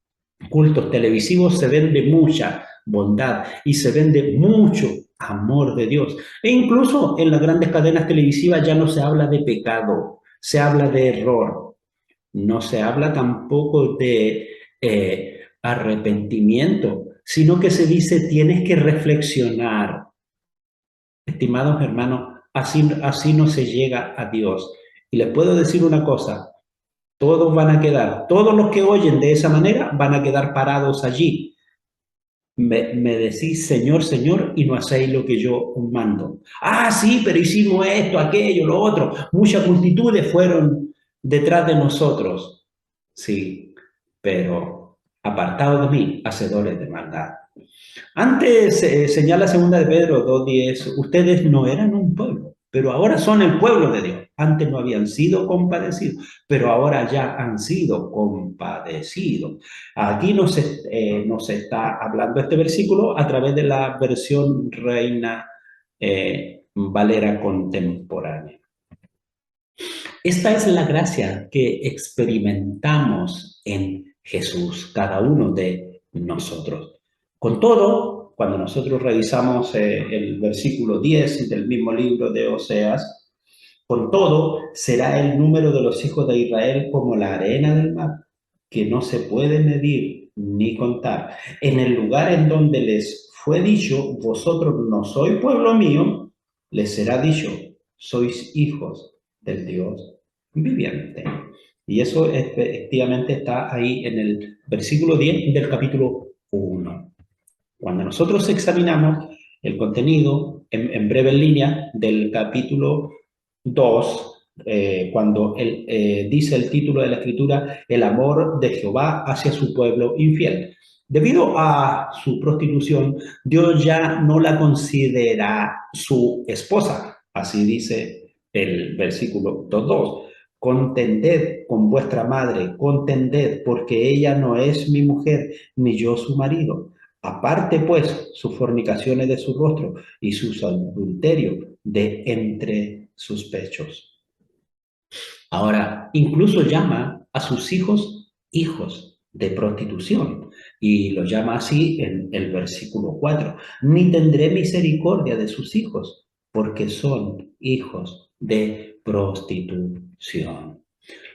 cultos televisivos se vende mucha bondad y se vende mucho amor de Dios. E incluso en las grandes cadenas televisivas ya no se habla de pecado, se habla de error, no se habla tampoco de arrepentimiento, sino que se dice tienes que reflexionar. Estimados hermanos, así no se llega a Dios. Y les puedo decir una cosa, todos van a quedar, todos los que oyen de esa manera van a quedar parados allí. Me decís, Señor, Señor, y no hacéis lo que yo os mando. Ah, sí, pero hicimos esto, aquello, lo otro. Muchas multitudes fueron detrás de nosotros. Sí, pero apartados de mí, hacedores de maldad. Antes, señala segunda de Pedro 2:10, ustedes no eran un pueblo, pero ahora son el pueblo de Dios. Antes no habían sido compadecidos, pero ahora ya han sido compadecidos. Aquí nos está hablando este versículo a través de la versión Reina Valera contemporánea. Esta es la gracia que experimentamos en Jesús, cada uno de nosotros. Con todo, cuando nosotros revisamos el versículo 10 del mismo libro de Oseas, con todo será el número de los hijos de Israel como la arena del mar, que no se puede medir ni contar. En el lugar en donde les fue dicho, vosotros no sois pueblo mío, les será dicho, sois hijos del Dios viviente. Y eso efectivamente está ahí en el versículo 10 del capítulo 1. Cuando nosotros examinamos el contenido en breve línea del capítulo 2, cuando dice el título de la escritura, el amor de Jehová hacia su pueblo infiel. Debido a su prostitución, Dios ya no la considera su esposa. Así dice el versículo 2:2. Contended con vuestra madre, contended, porque ella no es mi mujer, ni yo su marido. Aparte, pues, sus fornicaciones de su rostro y sus adulterios de entre sus pechos. Ahora, incluso llama a sus hijos hijos de prostitución y lo llama así en el versículo 4. Ni tendré misericordia de sus hijos porque son hijos de prostitución.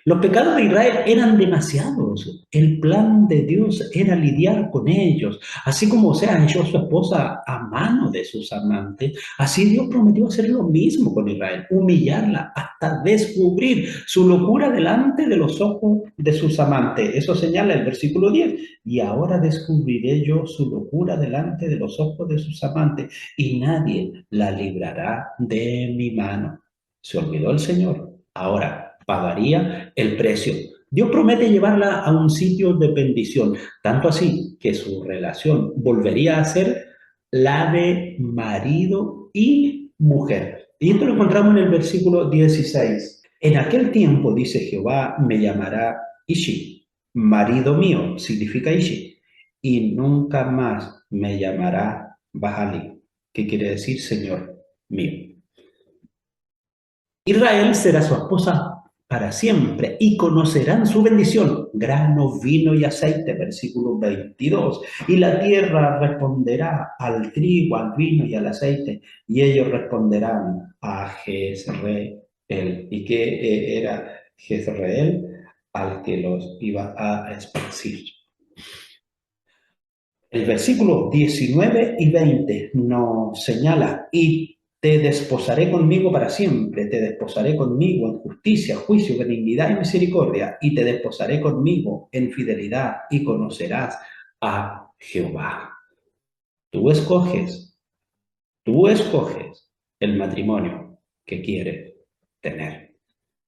Los pecados de Israel eran demasiados. El plan de Dios era lidiar con ellos. Así como Oseas echó a su esposa a mano de sus amantes, así Dios prometió hacer lo mismo con Israel, humillarla hasta descubrir su locura delante de los ojos de sus amantes. Eso señala el versículo 10. Y ahora descubriré yo su locura delante de los ojos de sus amantes y nadie la librará de mi mano. Se olvidó el Señor. Ahora pagaría el precio. Dios promete llevarla a un sitio de bendición, tanto así que su relación volvería a ser la de marido y mujer. Y esto lo encontramos en el versículo 16. En aquel tiempo, dice Jehová, me llamará Ishi, marido mío, significa Ishi, y nunca más me llamará Bahalí, que quiere decir Señor mío. Israel será su esposa para siempre y conocerán su bendición, grano, vino y aceite, versículo 22. Y la tierra responderá al trigo, al vino y al aceite, y ellos responderán a Jezreel. ¿Y qué era Jezreel? al que los iba a esparcir. El versículo 19 y 20 nos señala, y te desposaré conmigo para siempre, te desposaré conmigo en justicia, juicio, benignidad y misericordia, y te desposaré conmigo en fidelidad, y conocerás a Jehová. Tú escoges el matrimonio que quieres tener.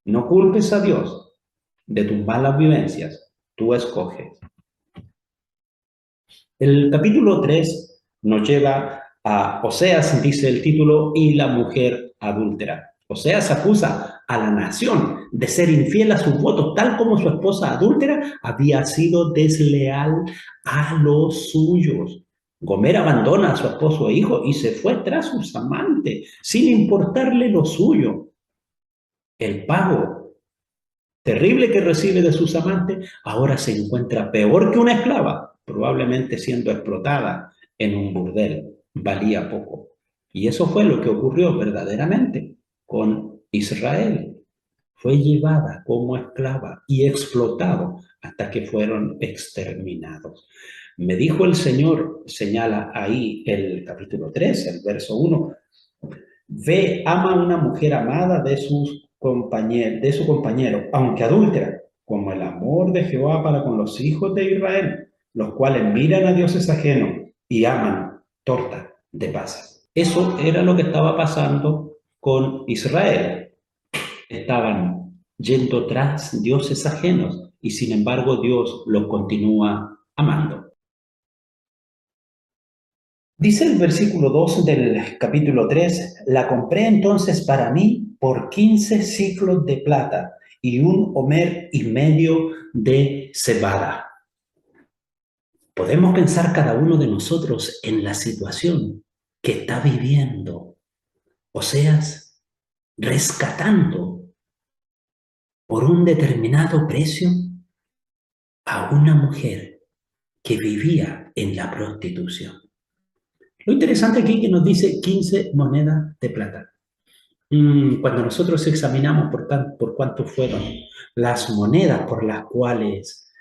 No culpes a Dios de tus malas vivencias, tú escoges. El capítulo 3 nos lleva a Oseas, dice el título, y la mujer adúltera. Oseas acusa a la nación de ser infiel a sus votos, tal como su esposa adúltera había sido desleal a los suyos. Gomer abandona a su esposo e hijo y se fue tras sus amantes, sin importarle lo suyo. El pago terrible que recibe de sus amantes ahora se encuentra peor que una esclava, probablemente siendo explotada en un burdel. Valía poco. Y eso fue lo que ocurrió verdaderamente con Israel. Fue llevada como esclava y explotado hasta que fueron exterminados. Me dijo el Señor, señala ahí el capítulo 3, el verso 1, ve, ama a una mujer amada de su compañero, aunque adúltera, como el amor de Jehová para con los hijos de Israel, los cuales miran a dioses ajenos y aman torta de pasas. Eso era lo que estaba pasando con Israel. Estaban yendo tras dioses ajenos y sin embargo Dios los continúa amando. Dice el versículo 2 del capítulo 3, la compré entonces para mí por 15 siclos de plata y un homer y medio de cebada. Podemos pensar cada uno de nosotros en la situación que está viviendo Oseas, rescatando por un determinado precio a una mujer que vivía en la prostitución. Lo interesante aquí es que nos dice 15 monedas de plata. Cuando nosotros examinamos por cuánto fueron las monedas por las cuales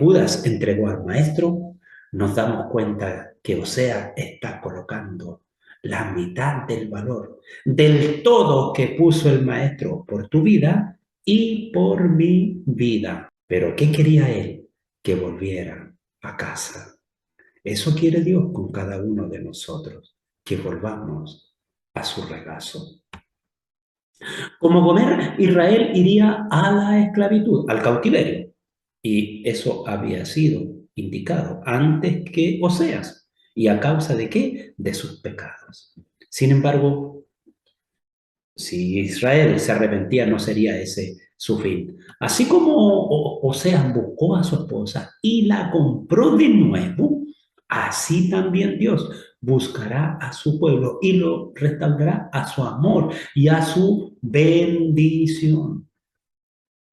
Judas entregó al maestro, nos damos cuenta que Oseas está colocando la mitad del valor del todo que puso el maestro por tu vida y por mi vida. Pero ¿qué quería él? Que volviera a casa. Eso quiere Dios con cada uno de nosotros, que volvamos a su regazo. Como Gomer, Israel iría a la esclavitud, al cautiverio. Y eso había sido indicado antes que Oseas. ¿Y a causa de qué? De sus pecados. Sin embargo, si Israel se arrepentía, no sería ese su fin. Así como Oseas buscó a su esposa y la compró de nuevo, así también Dios buscará a su pueblo y lo restaurará a su amor y a su bendición.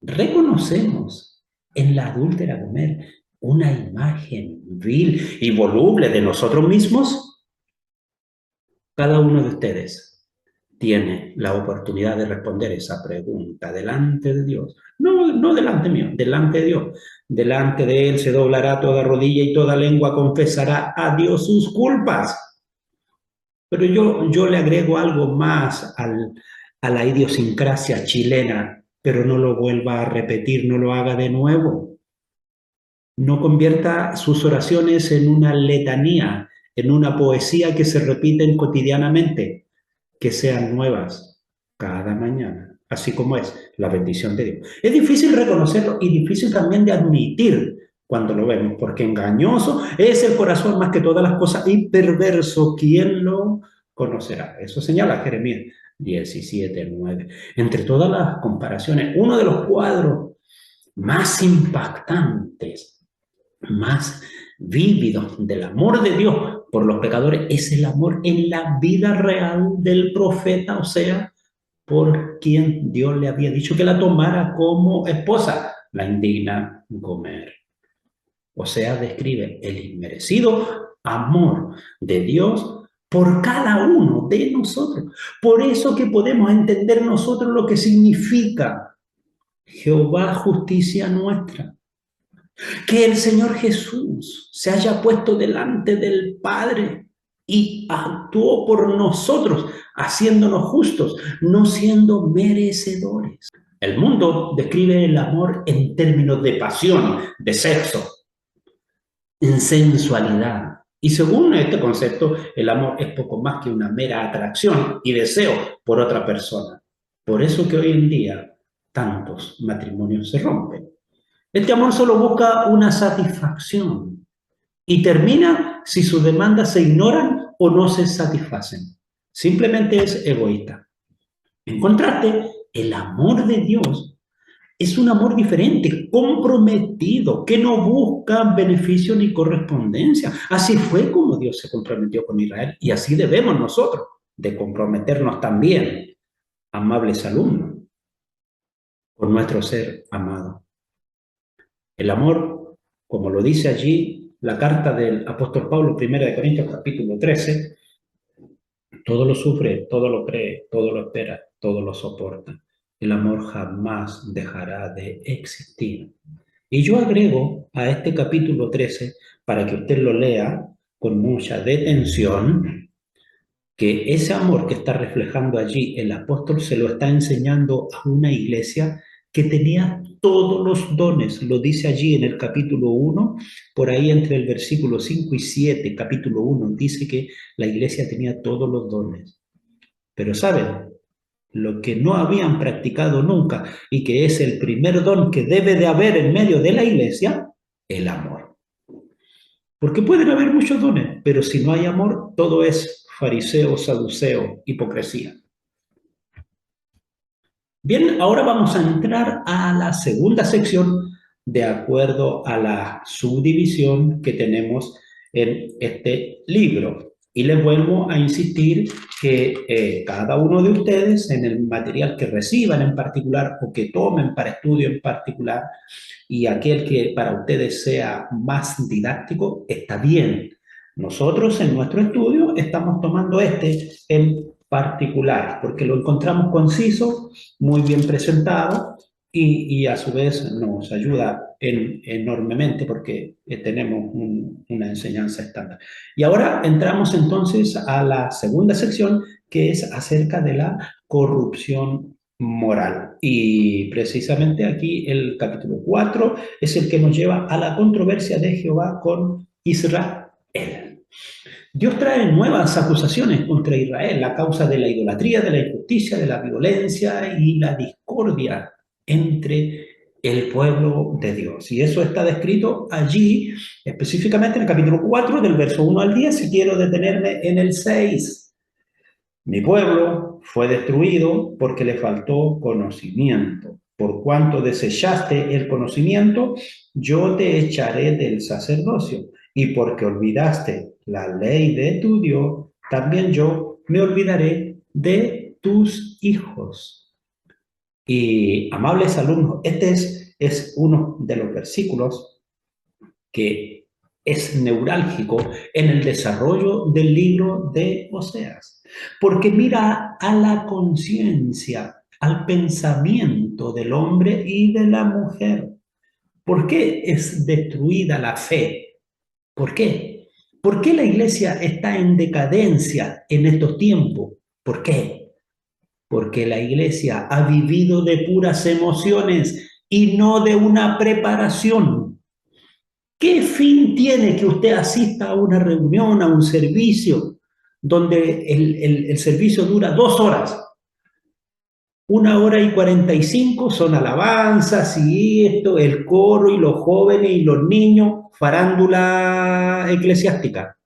Reconocemos en la adúltera Gomer una imagen vil y voluble de nosotros mismos. Cada uno de ustedes tiene la oportunidad de responder esa pregunta delante de Dios. No delante mío, delante de Dios. Delante de Él se doblará toda rodilla y toda lengua confesará a Dios sus culpas. Pero yo le agrego algo más a la idiosincrasia chilena, pero no lo vuelva a repetir, no lo haga de nuevo. No convierta sus oraciones en una letanía, en una poesía que se repiten cotidianamente, que sean nuevas cada mañana, así como es la bendición de Dios. Es difícil reconocerlo y difícil también de admitir cuando lo vemos, porque engañoso es el corazón más que todas las cosas y perverso, ¿quién lo conocerá? Eso señala Jeremías 17:9. Entre todas las comparaciones, uno de los cuadros más impactantes, más vívidos del amor de Dios por los pecadores es el amor en la vida real del profeta, o sea, por quien Dios le había dicho que la tomara como esposa, la indigna Gomer. O sea, describe el inmerecido amor de Dios por cada uno de nosotros. Por eso que podemos entender nosotros lo que significa Jehová justicia nuestra. Que el Señor Jesús se haya puesto delante del Padre y actuó por nosotros, haciéndonos justos, no siendo merecedores. El mundo describe el amor en términos de pasión, de sexo, en sensualidad. Y según este concepto, el amor es poco más que una mera atracción y deseo por otra persona. Por eso que hoy en día tantos matrimonios se rompen. Este amor solo busca una satisfacción y termina si sus demandas se ignoran o no se satisfacen. Simplemente es egoísta. En contraste, el amor de Dios es un amor diferente, comprometido, que no busca beneficio ni correspondencia. Así fue como Dios se comprometió con Israel y así debemos nosotros de comprometernos también, amables alumnos, con nuestro ser amado. El amor, como lo dice allí la carta del apóstol Pablo, 1 Corintios capítulo 13, todo lo sufre, todo lo cree, todo lo espera, todo lo soporta. El amor jamás dejará de existir. Y yo agrego a este capítulo 13, para que usted lo lea con mucha detención, que ese amor que está reflejando allí el apóstol se lo está enseñando a una iglesia que tenía todos los dones. Lo dice allí en el capítulo 1, por ahí entre el versículo 5 y 7, capítulo 1, dice que la iglesia tenía todos los dones. Pero ¿saben? Lo que no habían practicado nunca y que es el primer don que debe de haber en medio de la iglesia, el amor. Porque pueden haber muchos dones, pero si no hay amor, todo es fariseo, saduceo, hipocresía. Bien, ahora vamos a entrar a la segunda sección de acuerdo a la subdivisión que tenemos en este libro. Y les vuelvo a insistir que cada uno de ustedes, en el material que reciban en particular o que tomen para estudio en particular, y aquel que para ustedes sea más didáctico, está bien. Nosotros en nuestro estudio estamos tomando este en particular, porque lo encontramos conciso, muy bien presentado y a su vez nos ayuda enormemente porque tenemos una enseñanza estándar. Y ahora entramos entonces a la segunda sección, que es acerca de la corrupción moral. Y precisamente aquí el capítulo 4 es el que nos lleva a la controversia de Jehová con Israel. Dios trae nuevas acusaciones contra Israel a causa de la idolatría, de la injusticia, de la violencia y la discordia entre el pueblo de Dios. Y eso está descrito allí, específicamente en el capítulo 4, del verso 1 al 10, y quiero detenerme en el 6. Mi pueblo fue destruido porque le faltó conocimiento. Por cuanto desechaste el conocimiento, yo te echaré del sacerdocio. Y porque olvidaste la ley de tu Dios, también yo me olvidaré de tus hijos. Y amables alumnos, este es uno de los versículos que es neurálgico en el desarrollo del libro de Oseas, porque mira a la conciencia, al pensamiento del hombre y de la mujer. ¿Por qué es destruida la fe? ¿Por qué? ¿Por qué la iglesia está en decadencia en estos tiempos? ¿Por qué? Porque la iglesia ha vivido de puras emociones y no de una preparación. ¿Qué fin tiene que usted asista a una reunión, a un servicio, donde el servicio dura 2 horas? 1 hora y 45 son alabanzas y esto, el coro y los jóvenes y los niños, farándula eclesiástica.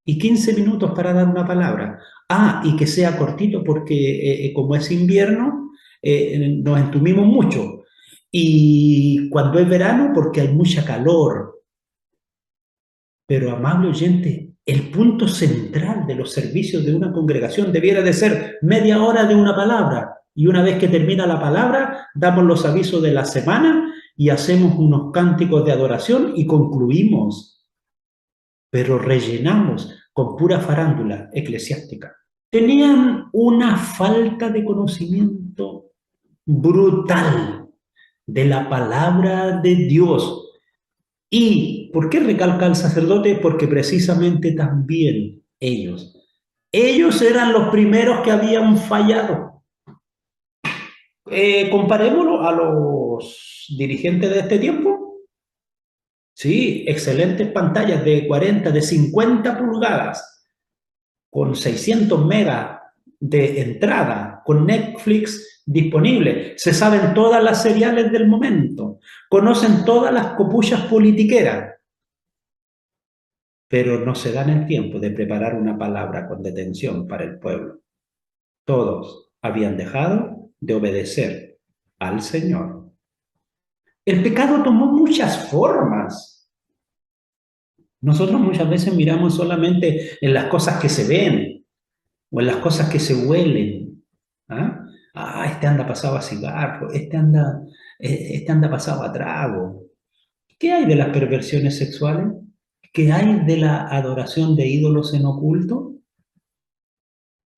Y 15 minutos para dar una palabra. Ah, y que sea cortito porque como es invierno, nos entumimos mucho. Y cuando es verano, porque hay mucha calor. Pero, amable oyente, el punto central de los servicios de una congregación debiera de ser media hora de una palabra. Y una vez que termina la palabra, damos los avisos de la semana y hacemos unos cánticos de adoración y concluimos. Pero rellenamos con pura farándula eclesiástica. Tenían una falta de conocimiento brutal. de la palabra de Dios. ¿Y por qué recalca el sacerdote? Porque precisamente también ellos eran los primeros que habían fallado. Comparémoslo a los dirigentes de este tiempo. Sí, excelentes pantallas de 40, de 50 pulgadas, con 600 megas de entrada, con Netflix disponible. Se saben todas las seriales del momento, conocen todas las copullas politiqueras, pero no se dan el tiempo de preparar una palabra con detención para el pueblo. Todos habían dejado de obedecer al Señor. El pecado tomó muchas formas. Nosotros muchas veces miramos solamente en las cosas que se ven o en las cosas que se huelen. ¿Ah? Este anda pasado a cigarro, este anda pasado a trago. ¿Qué hay de las perversiones sexuales? ¿Qué hay de la adoración de ídolos en oculto?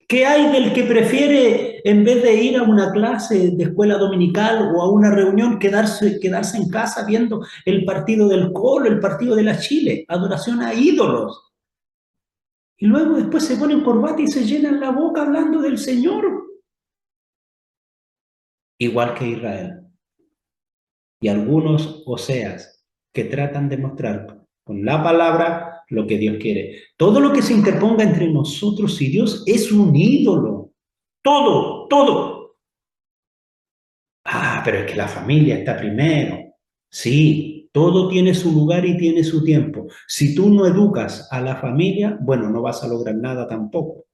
¿Qué hay del que prefiere, en vez de ir a una clase de escuela dominical o a una reunión, quedarse en casa viendo el partido del Colo, el partido de la Chile? Adoración a ídolos. Y luego después se ponen corbata y se llenan la boca hablando del Señor. Igual que Israel. Y algunos Oseas que tratan de mostrar con la palabra lo que Dios quiere. Todo lo que se interponga entre nosotros y Dios es un ídolo. Todo, todo. Pero es que la familia está primero. Sí, todo tiene su lugar y tiene su tiempo. Si tú no educas a la familia, bueno, no vas a lograr nada tampoco.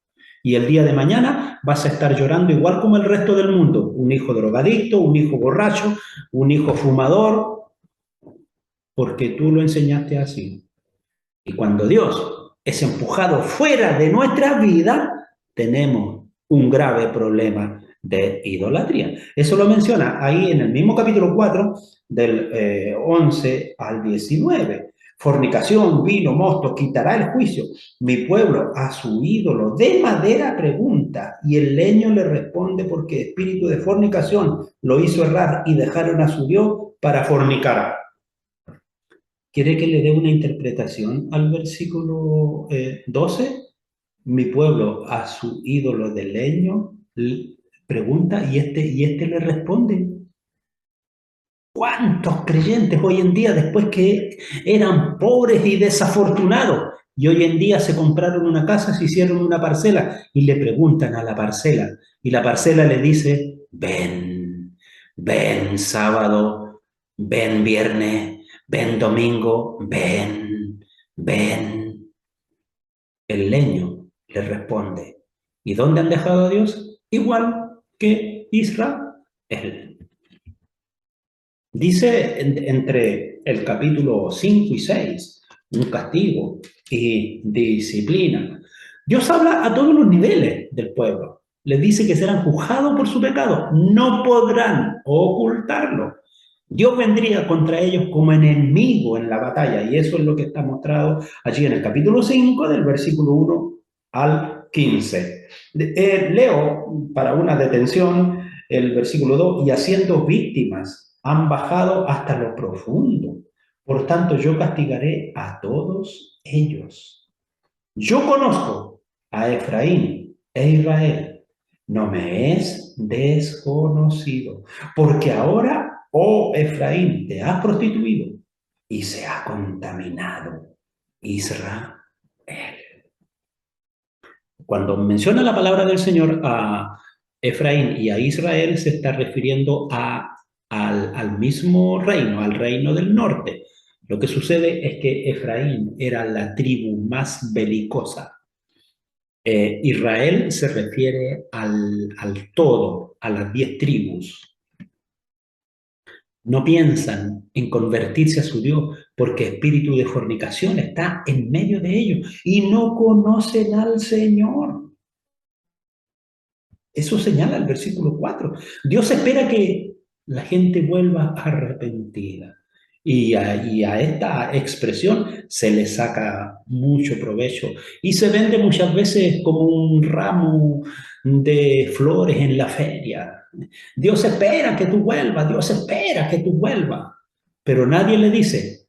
Y el día de mañana vas a estar llorando igual como el resto del mundo. Un hijo drogadicto, un hijo borracho, un hijo fumador, porque tú lo enseñaste así. Y cuando Dios es empujado fuera de nuestra vida, tenemos un grave problema de idolatría. Eso lo menciona ahí en el mismo capítulo 4, del 11 al 19. Fornicación, vino, mosto, quitará el juicio. Mi pueblo a su ídolo de madera pregunta, y el leño le responde, porque espíritu de fornicación lo hizo errar y dejaron a su Dios para fornicar. ¿Quiere que le dé una interpretación al versículo 12? Mi pueblo a su ídolo de leño pregunta y este le responde. ¿Cuántos creyentes hoy en día, después que eran pobres y desafortunados, y hoy en día se compraron una casa, se hicieron una parcela y le preguntan a la parcela, y la parcela le dice, ven, ven sábado, ven viernes, ven domingo, ven, ven? El leño le responde, ¿y dónde han dejado a Dios? Igual que Israel. Dice entre el capítulo 5 y 6, un castigo y disciplina. Dios habla a todos los niveles del pueblo. Les dice que serán juzgados por su pecado. No podrán ocultarlo. Dios vendría contra ellos como enemigo en la batalla. Y eso es lo que está mostrado allí en el capítulo 5, del versículo 1 al 15. Leo para una detención el versículo 2, y haciendo víctimas han bajado hasta lo profundo. Por tanto, yo castigaré a todos ellos. Yo conozco a Efraín e Israel. No me es desconocido. Porque ahora, oh Efraín, te has prostituido y se ha contaminado Israel. Cuando menciona la palabra del Señor a Efraín y a Israel, se está refiriendo al mismo reino, al reino del norte. Lo que sucede es que Efraín era la tribu más belicosa. Israel se refiere al todo, a las 10 tribus. No piensan en convertirse a su Dios porque espíritu de fornicación está en medio de ellos y no conocen al Señor. Eso señala el versículo 4. Dios espera que la gente vuelva arrepentida. Y a esta expresión se le saca mucho provecho y se vende muchas veces como un ramo de flores en la feria. Dios espera que tú vuelvas, Dios espera que tú vuelvas. Pero nadie le dice,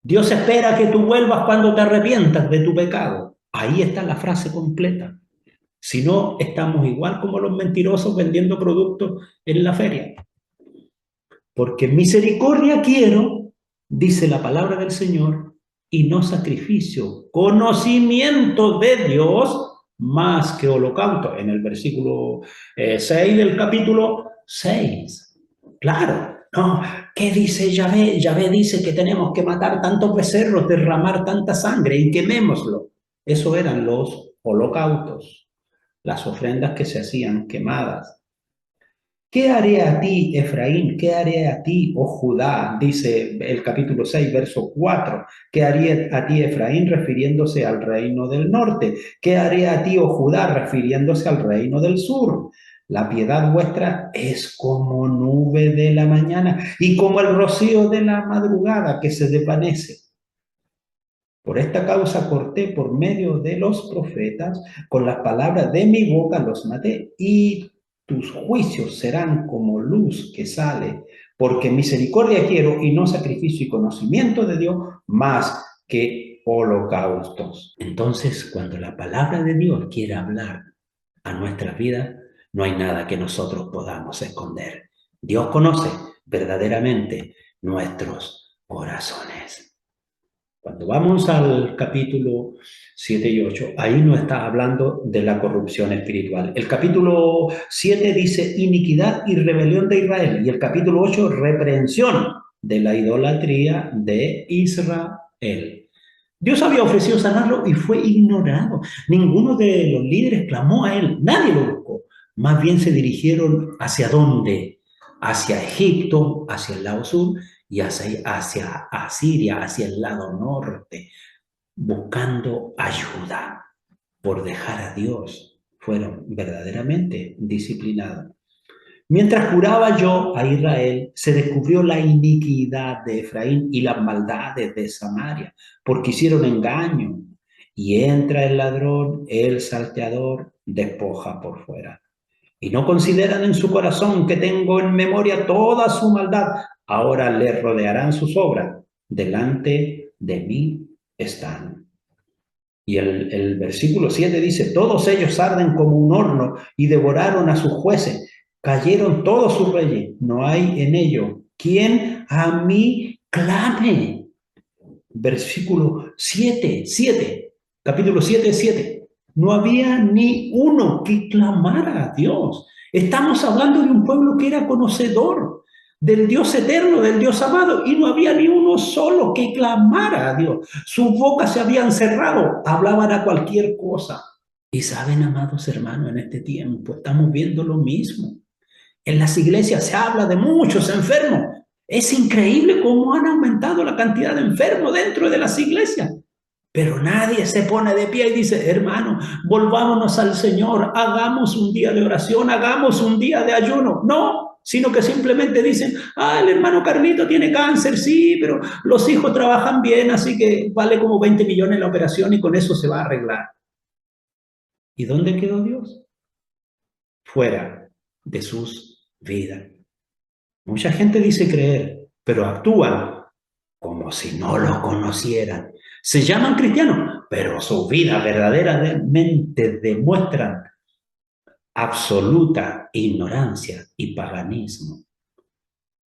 Dios espera que tú vuelvas cuando te arrepientas de tu pecado. Ahí está la frase completa. Si no, estamos igual como los mentirosos vendiendo productos en la feria. Porque misericordia quiero, dice la palabra del Señor, y no sacrificio, conocimiento de Dios más que holocausto, en el versículo 6 del capítulo 6. Claro, ¿no? ¿Qué dice Yahvé? Yahvé dice que tenemos que matar tantos becerros, derramar tanta sangre y quemémoslo. Eso eran los holocaustos, las ofrendas que se hacían quemadas. ¿Qué haré a ti, Efraín? ¿Qué haré a ti, oh Judá? Dice el capítulo 6, verso 4. ¿Qué haré a ti, Efraín? Refiriéndose al reino del norte. ¿Qué haré a ti, oh Judá? Refiriéndose al reino del sur. La piedad vuestra es como nube de la mañana y como el rocío de la madrugada que se desvanece. Por esta causa corté por medio de los profetas, con las palabras de mi boca los maté, y tus juicios serán como luz que sale, porque misericordia quiero y no sacrificio y conocimiento de Dios más que holocaustos. Entonces, cuando la palabra de Dios quiere hablar a nuestra vida, no hay nada que nosotros podamos esconder. Dios conoce verdaderamente nuestros corazones. Cuando vamos al capítulo 7 y 8, ahí no está hablando de la corrupción espiritual. El capítulo 7 dice iniquidad y rebelión de Israel y el capítulo 8 reprensión de la idolatría de Israel. Dios había ofrecido sanarlo y fue ignorado. Ninguno de los líderes clamó a él, nadie lo buscó. Más bien se dirigieron hacia dónde, hacia Egipto, hacia el lado sur, y hacia Asiria, hacia el lado norte, buscando ayuda por dejar a Dios. Fueron verdaderamente disciplinados. Mientras juraba yo a Israel, se descubrió la iniquidad de Efraín y las maldades de Samaria, porque hicieron engaño. Y entra el ladrón, el salteador, despoja por fuera. Y no consideran en su corazón que tengo en memoria toda su maldad. Ahora le rodearán sus obras. Delante de mí están. Y el versículo 7 dice, todos ellos arden como un horno y devoraron a sus jueces. Cayeron todos sus reyes. No hay en ello quien a mí clame. Versículo 7, capítulo 7, 7. No había ni uno que clamara a Dios. Estamos hablando de un pueblo que era conocedor del Dios eterno, del Dios amado, y no había ni uno solo que clamara a Dios. Sus bocas se habían cerrado, hablaban a cualquier cosa. Y saben, amados hermanos, en este tiempo estamos viendo lo mismo. En las iglesias se habla de muchos enfermos. Es increíble cómo han aumentado la cantidad de enfermos dentro de las iglesias. Pero nadie se pone de pie y dice, hermano, volvámonos al Señor, hagamos un día de oración, hagamos un día de ayuno. No, sino que simplemente dicen, el hermano Carlito tiene cáncer, sí, pero los hijos trabajan bien, así que vale como 20 millones la operación y con eso se va a arreglar. ¿Y dónde quedó Dios? Fuera de sus vidas. Mucha gente dice creer, pero actúan como si no lo conocieran. Se llaman cristianos, pero sus vidas verdaderamente demuestran absoluta ignorancia y paganismo.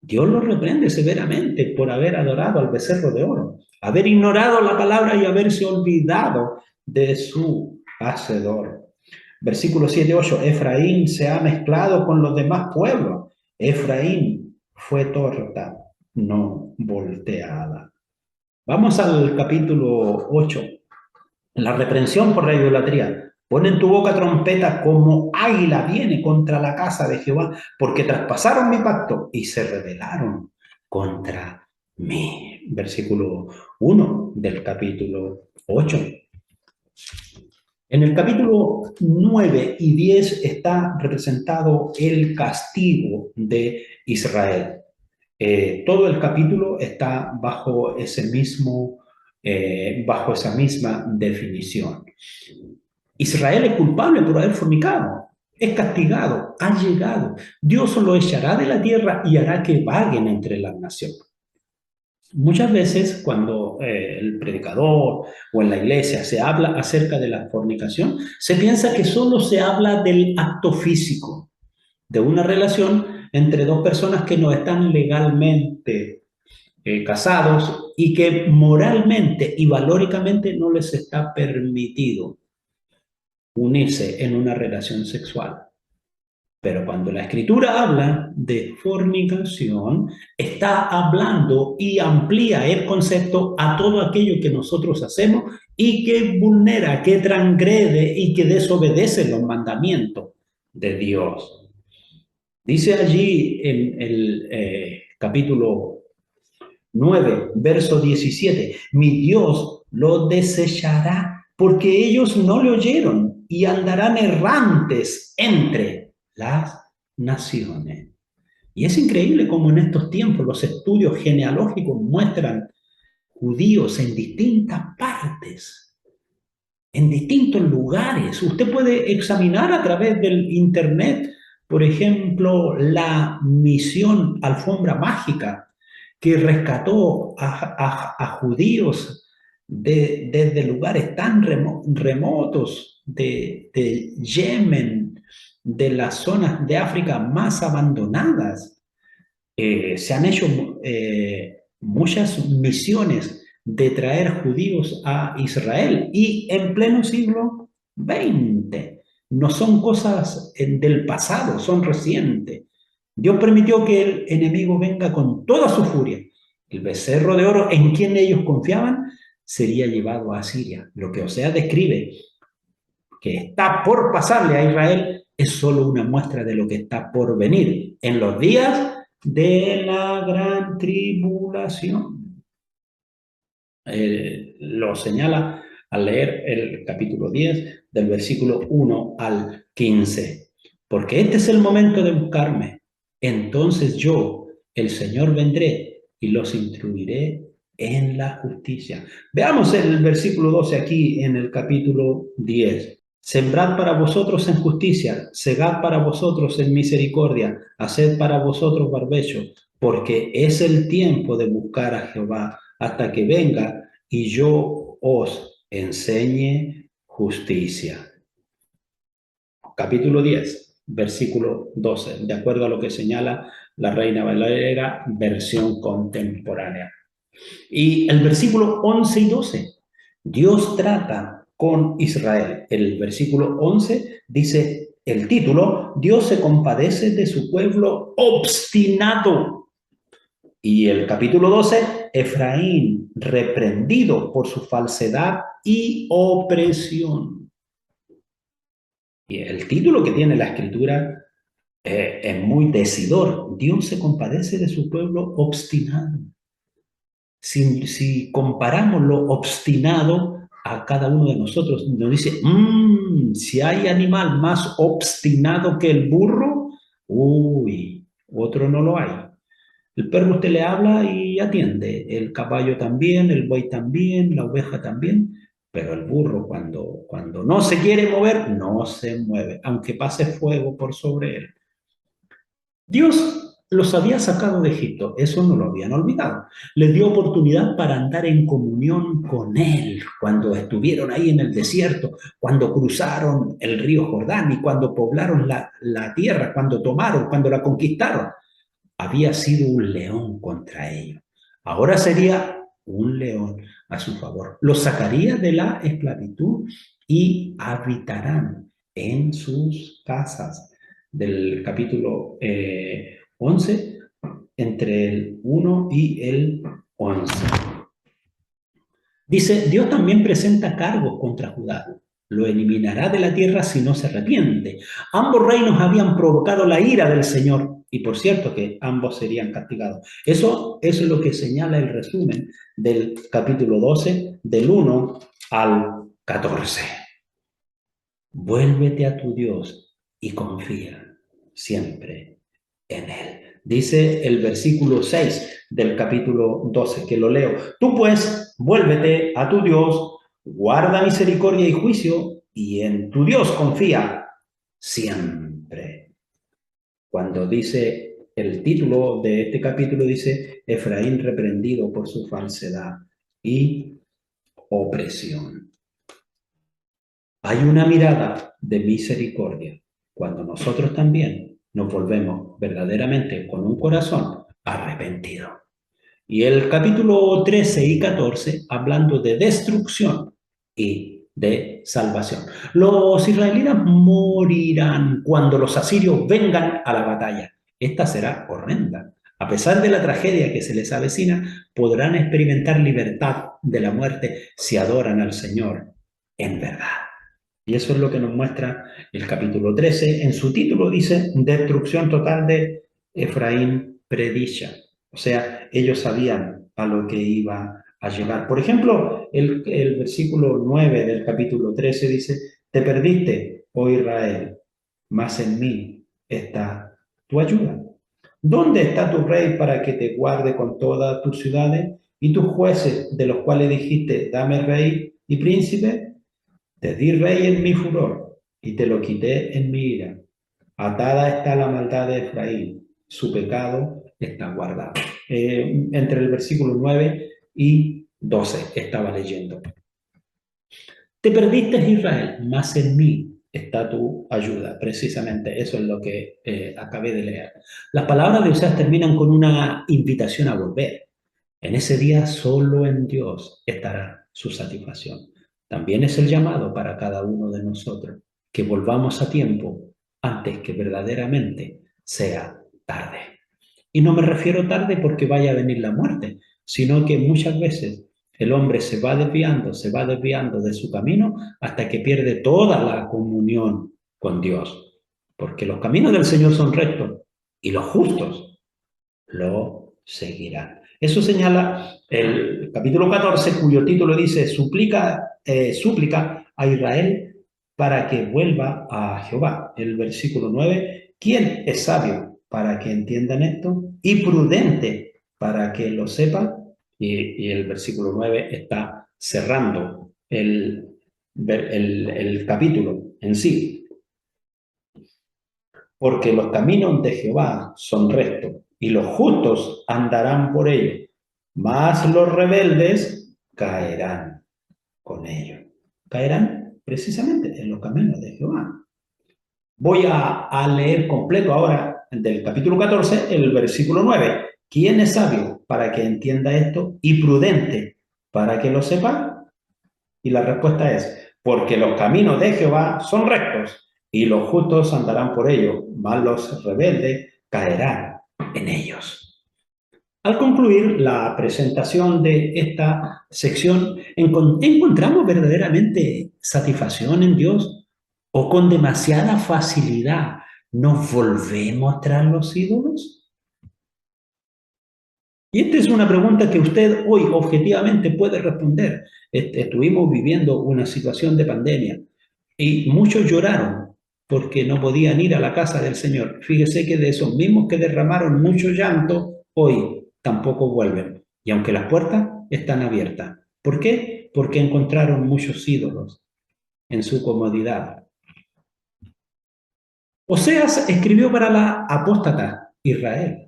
Dios los reprende severamente por haber adorado al becerro de oro, haber ignorado la palabra y haberse olvidado de su Hacedor. Versículo 7-8, Efraín se ha mezclado con los demás pueblos. Efraín fue torta, no volteada. Vamos al capítulo 8. La reprensión por la idolatría. Pon en tu boca trompeta como águila viene contra la casa de Jehová, porque traspasaron mi pacto y se rebelaron contra mí. Versículo 1 del capítulo 8. En el capítulo 9 y 10 está representado el castigo de Israel. Todo el capítulo está bajo esa misma definición. Israel es culpable por haber fornicado, es castigado, ha llegado. Dios lo echará de la tierra y hará que vaguen entre las naciones. Muchas veces cuando el predicador o en la iglesia se habla acerca de la fornicación, se piensa que solo se habla del acto físico, de una relación entre dos personas que no están legalmente casados y que moralmente y valóricamente no les está permitido unirse en una relación sexual. Pero cuando la escritura habla de fornicación, está hablando y amplía el concepto a todo aquello que nosotros hacemos y que vulnera, que transgrede y que desobedece los mandamientos de Dios. Dice allí en el capítulo 9, verso 17, mi Dios lo desechará porque ellos no le oyeron y andarán errantes entre las naciones. Y es increíble cómo en estos tiempos los estudios genealógicos muestran judíos en distintas partes, en distintos lugares. Usted puede examinar a través del internet, por ejemplo, la misión Alfombra Mágica, que rescató a judíos desde lugares tan remotos de Yemen, de las zonas de África más abandonadas. Se han hecho muchas misiones de traer judíos a Israel y en pleno siglo XX. No son cosas del pasado, son recientes. Dios permitió que el enemigo venga con toda su furia. El becerro de oro en quien ellos confiaban sería llevado a Siria. Lo que Oseas describe que está por pasarle a Israel es solo una muestra de lo que está por venir en los días de la gran tribulación. Lo señala al leer el capítulo 10 del versículo 1 al 15. Porque este es el momento de buscarme. Entonces yo, el Señor, vendré y los instruiré en la justicia. Veamos el versículo 12 aquí en el capítulo 10. Sembrad para vosotros en justicia, segad para vosotros en misericordia, haced para vosotros barbecho, porque es el tiempo de buscar a Jehová hasta que venga y yo os enseñe justicia. Capítulo 10, versículo 12, de acuerdo a lo que señala la Reina Valera, versión contemporánea. Y el versículo 11 y 12, Dios trata con Israel. El versículo 11 dice el título, Dios se compadece de su pueblo obstinado. Y el capítulo 12, Efraín reprendido por su falsedad y opresión. Y el título que tiene la escritura es muy decidor. Dios se compadece de su pueblo obstinado. Si comparamos lo obstinado a cada uno de nosotros, nos dice, si hay animal más obstinado que el burro, uy, otro no lo hay. El perro usted le habla y atiende, el caballo también, el buey también, la oveja también, pero el burro cuando no se quiere mover, no se mueve, aunque pase fuego por sobre él. Dios los había sacado de Egipto, eso no lo habían olvidado. Les dio oportunidad para andar en comunión con Él cuando estuvieron ahí en el desierto, cuando cruzaron el río Jordán y cuando poblaron la tierra, cuando tomaron, cuando la conquistaron. Había sido un león contra ellos. Ahora sería un león a su favor. Los sacaría de la esclavitud y habitarán en sus casas. Del capítulo 11, entre el 1 y el 11. Dice, Dios también presenta cargos contra Judá. Lo eliminará de la tierra si no se arrepiente. Ambos reinos habían provocado la ira del Señor y por cierto que ambos serían castigados. Eso es lo que señala el resumen del capítulo 12, del 1 al 14. Vuélvete a tu Dios y confía siempre en Él. Dice el versículo 6 del capítulo 12, que lo leo. Tú pues, vuélvete a tu Dios, guarda misericordia y juicio, y en tu Dios confía siempre. Cuando dice el título de este capítulo, dice Efraín reprendido por su falsedad y opresión. Hay una mirada de misericordia cuando nosotros también nos volvemos verdaderamente con un corazón arrepentido. Y el capítulo 13 y 14 hablando de destrucción y de salvación. Los israelitas morirán cuando los asirios vengan a la batalla. Esta será horrenda. A pesar de la tragedia que se les avecina, podrán experimentar libertad de la muerte si adoran al Señor en verdad. Y eso es lo que nos muestra el capítulo 13. En su título dice, destrucción total de Efraín predicha. O sea, ellos sabían a lo que iba a llegar. Por ejemplo, el versículo 9 del capítulo 13 dice, te perdiste, oh Israel, mas en mí está tu ayuda. ¿Dónde está tu rey para que te guarde con todas tus ciudades? ¿Y tus jueces, de los cuales dijiste, dame rey y príncipe? Te di rey en mi furor y te lo quité en mi ira. Atada está la maldad de Efraín, su pecado está guardado. Entre el versículo 9 y 12 estaba leyendo. Te perdiste, Israel, mas en mí está tu ayuda. Precisamente eso es lo que acabé de leer. Las palabras de Oseas terminan con una invitación a volver. En ese día solo en Dios estará su satisfacción. También es el llamado para cada uno de nosotros, que volvamos a tiempo antes que verdaderamente sea tarde. Y no me refiero tarde porque vaya a venir la muerte, sino que muchas veces el hombre se va desviando de su camino hasta que pierde toda la comunión con Dios. Porque los caminos del Señor son rectos y los justos lo seguirán. Eso señala el capítulo 14, cuyo título dice súplica a Israel para que vuelva a Jehová. El versículo 9, ¿quién es sabio para que entiendan esto? Y prudente para que lo sepan. Y el versículo 9 está cerrando el capítulo en sí. Porque los caminos de Jehová son rectos, y los justos andarán por ellos, mas los rebeldes caerán con ellos. Caerán precisamente en los caminos de Jehová. Voy a leer completo ahora del capítulo 14, el versículo 9. ¿Quién es sabio para que entienda esto y prudente para que lo sepa? Y la respuesta es, porque los caminos de Jehová son rectos y los justos andarán por ellos, mas los rebeldes caerán en ellos. Al concluir la presentación de esta sección, ¿encontramos verdaderamente satisfacción en Dios o con demasiada facilidad nos volvemos tras los ídolos? Y esta es una pregunta que usted hoy objetivamente puede responder. Estuvimos viviendo una situación de pandemia y muchos lloraron porque no podían ir a la casa del Señor. Fíjese que de esos mismos que derramaron mucho llanto, hoy tampoco vuelven. Y aunque las puertas están abiertas. ¿Por qué? Porque encontraron muchos ídolos en su comodidad. Oseas escribió para la apóstata Israel.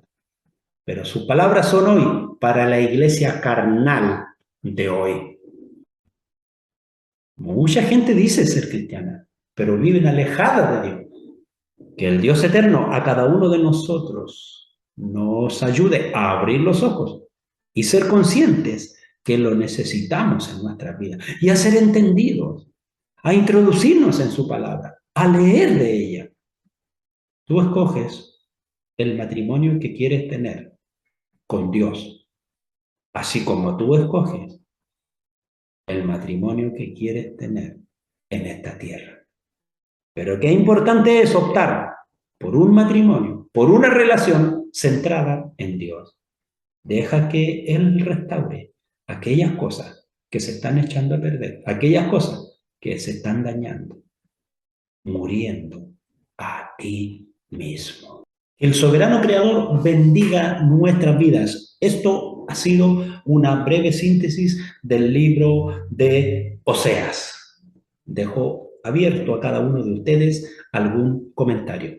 Pero sus palabras son hoy para la iglesia carnal de hoy. Mucha gente dice ser cristiana, pero viven alejada de Dios. Que el Dios eterno a cada uno de nosotros nos ayude a abrir los ojos y ser conscientes que lo necesitamos en nuestras vidas y a ser entendidos, a introducirnos en su palabra, a leer de ella. Tú escoges el matrimonio que quieres tener con Dios, así como tú escoges el matrimonio que quieres tener en esta tierra. Pero qué importante es optar por un matrimonio, por una relación centrada en Dios. Deja que Él restaure aquellas cosas que se están echando a perder, aquellas cosas que se están dañando, muriendo a ti mismo. El soberano creador bendiga nuestras vidas. Esto ha sido una breve síntesis del libro de Oseas. Dejo abierto a cada uno de ustedes algún comentario.